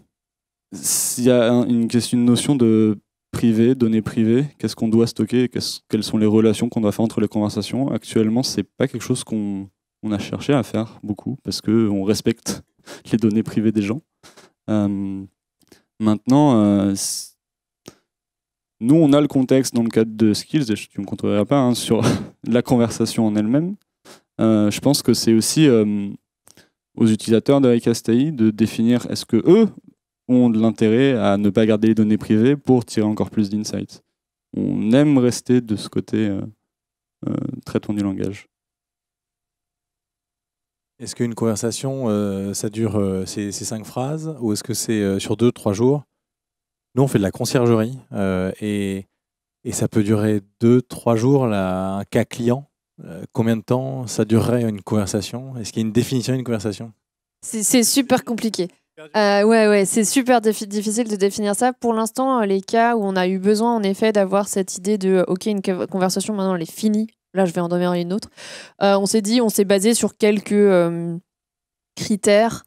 y a une notion de privé, données privées, qu'est-ce qu'on doit stocker, quelles sont les relations qu'on doit faire entre les conversations. Actuellement, c'est pas quelque chose qu'on a cherché à faire beaucoup, parce qu'on respecte les données privées des gens. Maintenant, Nous, on a le contexte dans le cadre de skills, et tu ne me contreverras pas, hein, sur la conversation en elle-même. Je pense que c'est aussi aux utilisateurs de Ricast.ai de définir est-ce que eux ont de l'intérêt à ne pas garder les données privées pour tirer encore plus d'insights. On aime rester de ce côté traitement du langage. Est-ce qu'une conversation, ça dure ces 5 phrases ou est-ce que c'est sur 2-3 jours? Nous, on fait de la conciergerie et ça peut durer 2-3 jours, là, un cas client. Combien de temps ça durerait une conversation? Est-ce qu'il y a une définition d'une conversation? C'est super compliqué. Ouais, c'est super difficile de définir ça. Pour l'instant, les cas où on a eu besoin, en effet, d'avoir cette idée de OK, une conversation, maintenant, elle est finie. Là, je vais en donner une autre. On s'est basé sur quelques critères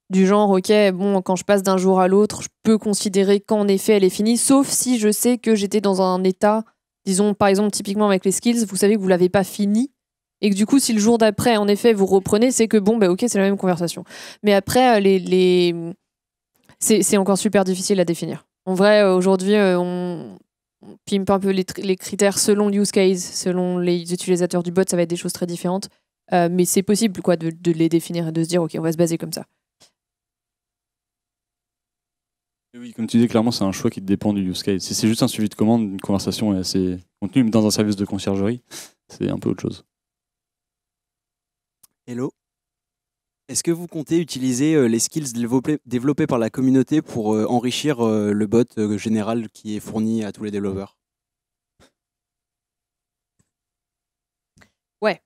du genre, OK, bon, quand je passe d'un jour à l'autre, je peux considérer qu'en effet, elle est finie, sauf si je sais que j'étais dans un état, disons, par exemple, typiquement avec les skills, vous savez que vous l'avez pas fini, et que du coup, si le jour d'après, en effet, vous reprenez, c'est que bon, OK, c'est la même conversation. Mais après, c'est encore super difficile à définir. En vrai, aujourd'hui, on pimpe un peu les critères selon l'use case, selon les utilisateurs du bot, ça va être des choses très différentes. Mais c'est possible quoi, de les définir et de se dire, OK, on va se baser comme ça. Oui, comme tu dis, clairement, c'est un choix qui dépend du use case. Si c'est juste un suivi de commande, une conversation est assez contenue, mais dans un service de conciergerie, c'est un peu autre chose. Hello. Est-ce que vous comptez utiliser les skills développés par la communauté pour enrichir le bot général qui est fourni à tous les développeurs? Ouais.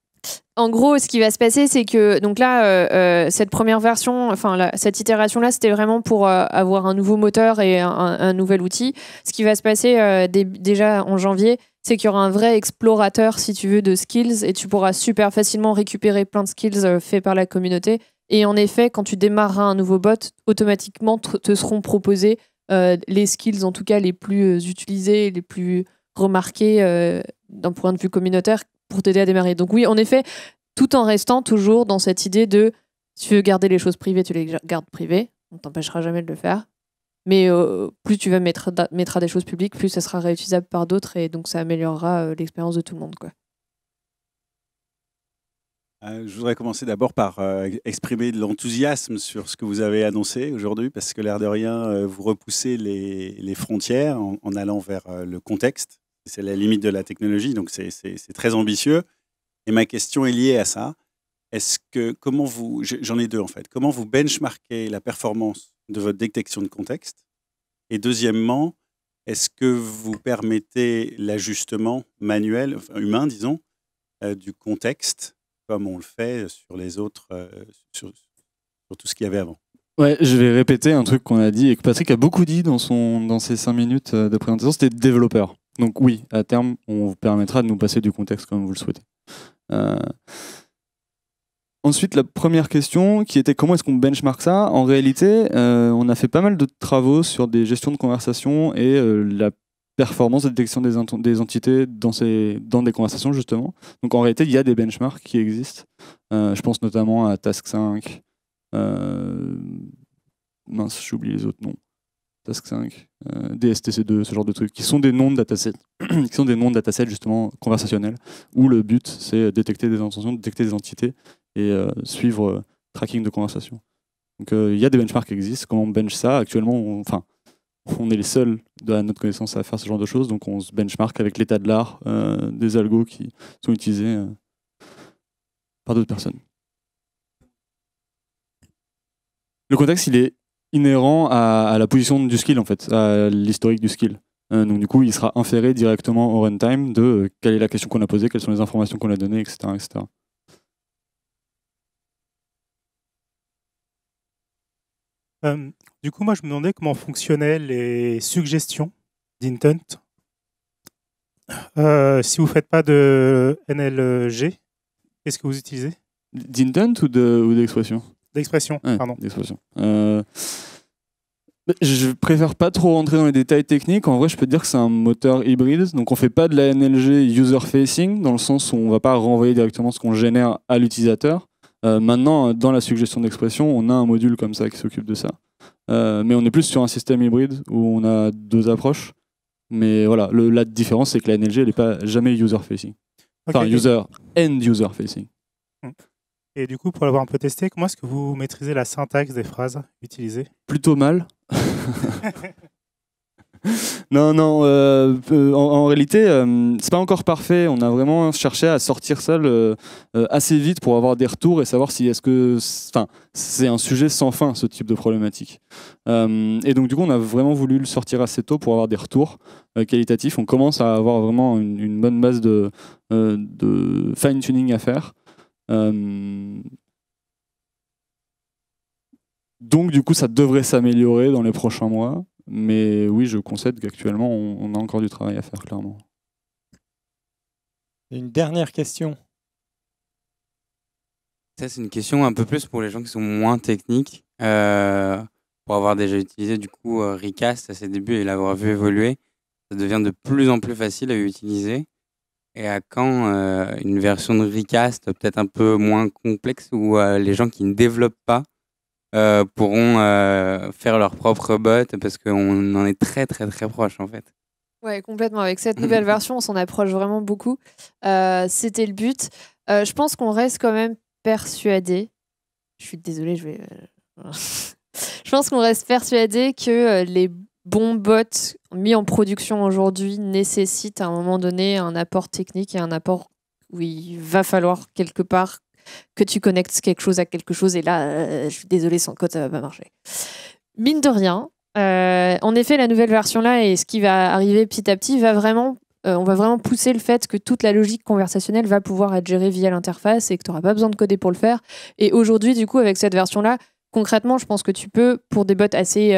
En gros, ce qui va se passer, c'est que donc là, cette première version, enfin cette itération-là, c'était vraiment pour avoir un nouveau moteur et un nouvel outil. Ce qui va se passer déjà en janvier, c'est qu'il y aura un vrai explorateur, si tu veux, de skills et tu pourras super facilement récupérer plein de skills faits par la communauté. Et en effet, quand tu démarreras un nouveau bot, automatiquement te seront proposés les skills, en tout cas les plus utilisés, les plus remarqués d'un point de vue communautaire pour t'aider à démarrer. Donc oui, en effet, tout en restant toujours dans cette idée de si tu veux garder les choses privées, tu les gardes privées. On ne t'empêchera jamais de le faire. Mais plus tu vas mettre des choses publiques, plus ça sera réutilisable par d'autres et donc ça améliorera l'expérience de tout le monde, quoi. Je voudrais commencer d'abord par exprimer de l'enthousiasme sur ce que vous avez annoncé aujourd'hui, parce que l'air de rien, vous repoussez les frontières en allant vers le contexte. C'est la limite de la technologie, donc c'est très ambitieux. Et ma question est liée à ça. J'en ai deux en fait, comment vous benchmarkez la performance de votre détection de contexte? Et deuxièmement, est-ce que vous permettez l'ajustement manuel, enfin, humain disons, du contexte, comme on le fait sur les autres, sur tout ce qu'il y avait avant? Ouais, je vais répéter un truc qu'on a dit et que Patrick a beaucoup dit dans ses 5 minutes de présentation, c'était développeur. Donc oui, à terme, on vous permettra de nous passer du contexte comme vous le souhaitez. Ensuite, la première question qui était comment est-ce qu'on benchmark ça? En réalité, on a fait pas mal de travaux sur des gestions de conversation et la performance de détection des entités dans des conversations, justement. Donc en réalité, il y a des benchmarks qui existent. Je pense notamment à Task 5. Mince, j'oublie les autres noms. Task 5, DSTC2, ce genre de trucs, qui sont des noms de datasets, qui sont des noms de datasets justement conversationnels, où le but c'est détecter des intentions, détecter des entités et suivre tracking de conversation. Donc il y a des benchmarks qui existent. Comment on bench ça? Actuellement, on est les seuls à notre connaissance à faire ce genre de choses, donc on se benchmark avec l'état de l'art des algos qui sont utilisés par d'autres personnes. Le contexte, il est inhérent à la position du skill, en fait, à l'historique du skill. Donc du coup, il sera inféré directement au runtime de quelle est la question qu'on a posée, quelles sont les informations qu'on a données, etc., etc. Du coup, moi, je me demandais comment fonctionnaient les suggestions d'intent. Si vous ne faites pas de NLG, qu'est-ce que vous utilisez? D'intent ou d'expression? D'expression, ouais, pardon. D'expression. Je préfère pas trop rentrer dans les détails techniques. En vrai, je peux te dire que c'est un moteur hybride. Donc, on fait pas de la NLG user-facing, dans le sens où on va pas renvoyer directement ce qu'on génère à l'utilisateur. Maintenant, dans la suggestion d'expression, on a un module comme ça qui s'occupe de ça. Mais on est plus sur un système hybride où on a deux approches. Mais voilà, la différence, c'est que la NLG, elle n'est pas jamais user-facing. Enfin, user-facing. Et du coup, pour l'avoir un peu testé, comment est-ce que vous maîtrisez la syntaxe des phrases utilisées? Plutôt mal. Non, en réalité, c'est pas encore parfait. On a vraiment cherché à sortir ça assez vite pour avoir des retours et savoir si c'est un sujet sans fin, ce type de problématique. Et donc du coup, on a vraiment voulu le sortir assez tôt pour avoir des retours qualitatifs. On commence à avoir vraiment une bonne base de fine-tuning à faire. Donc du coup, ça devrait s'améliorer dans les prochains mois. Mais oui, je concède qu'actuellement, on a encore du travail à faire, clairement. Une dernière question. Ça, c'est une question un peu plus pour les gens qui sont moins techniques. Pour avoir déjà utilisé du coup Recast à ses débuts et l'avoir vu évoluer, ça devient de plus en plus facile à utiliser. Et à quand une version de Recast peut-être un peu moins complexe où les gens qui ne développent pas pourront faire leur propre bot parce qu'on en est très très très proche en fait. Ouais, complètement. Avec cette nouvelle version, on s'en approche vraiment beaucoup. C'était le but. Je pense qu'on reste quand même persuadé. Je suis désolée, je pense qu'on reste persuadé que les bons bots mis en production aujourd'hui nécessitent à un moment donné un apport technique et un apport où il va falloir quelque part que tu connectes quelque chose à quelque chose, et là, je suis désolée, sans code, ça va pas marcher. Mine de rien, en effet, la nouvelle version-là et ce qui va arriver petit à petit va vraiment, on va vraiment pousser le fait que toute la logique conversationnelle va pouvoir être gérée via l'interface et que tu n'auras pas besoin de coder pour le faire. Et aujourd'hui, du coup, avec cette version-là, concrètement, je pense que tu peux, pour des bots assez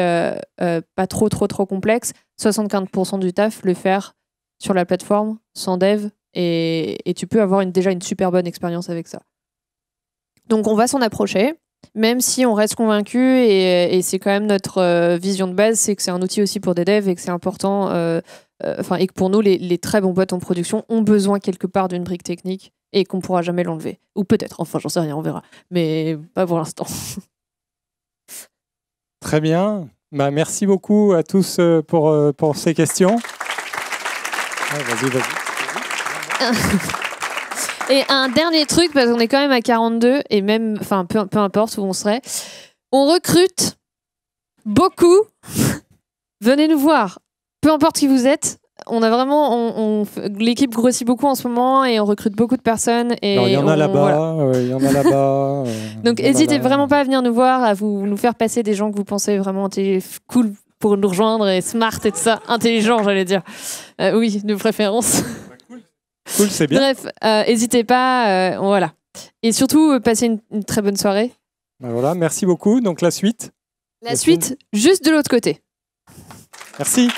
pas trop complexes, 75% du taf le faire sur la plateforme, sans dev, et tu peux avoir déjà une super bonne expérience avec ça. Donc on va s'en approcher, même si on reste convaincu, et c'est quand même notre vision de base, c'est que c'est un outil aussi pour des devs et que c'est important, et que pour nous, les très bons bots en production ont besoin quelque part d'une brique technique et qu'on ne pourra jamais l'enlever. Ou peut-être, enfin j'en sais rien, on verra. Mais pas pour l'instant. Très bien. Bah, merci beaucoup à tous pour ces questions. Ouais, vas-y. Et un dernier truc, parce qu'on est quand même à 42, et même, enfin, peu importe où on serait, on recrute beaucoup. Venez nous voir, peu importe qui vous êtes. On a vraiment, l'équipe grossit beaucoup en ce moment et on recrute beaucoup de personnes. Et il y en a là-bas, voilà. il y en a là-bas. Donc n'hésitez vraiment pas à venir nous voir, à nous faire passer des gens que vous pensez vraiment cool pour nous rejoindre, et smart et tout ça, intelligent, j'allais dire. Oui, de préférence. Cool, c'est bien. Bref, n'hésitez pas, voilà. Et surtout, passez une très bonne soirée. Ben voilà, merci beaucoup. Donc la suite. La suite, juste de l'autre côté. Merci.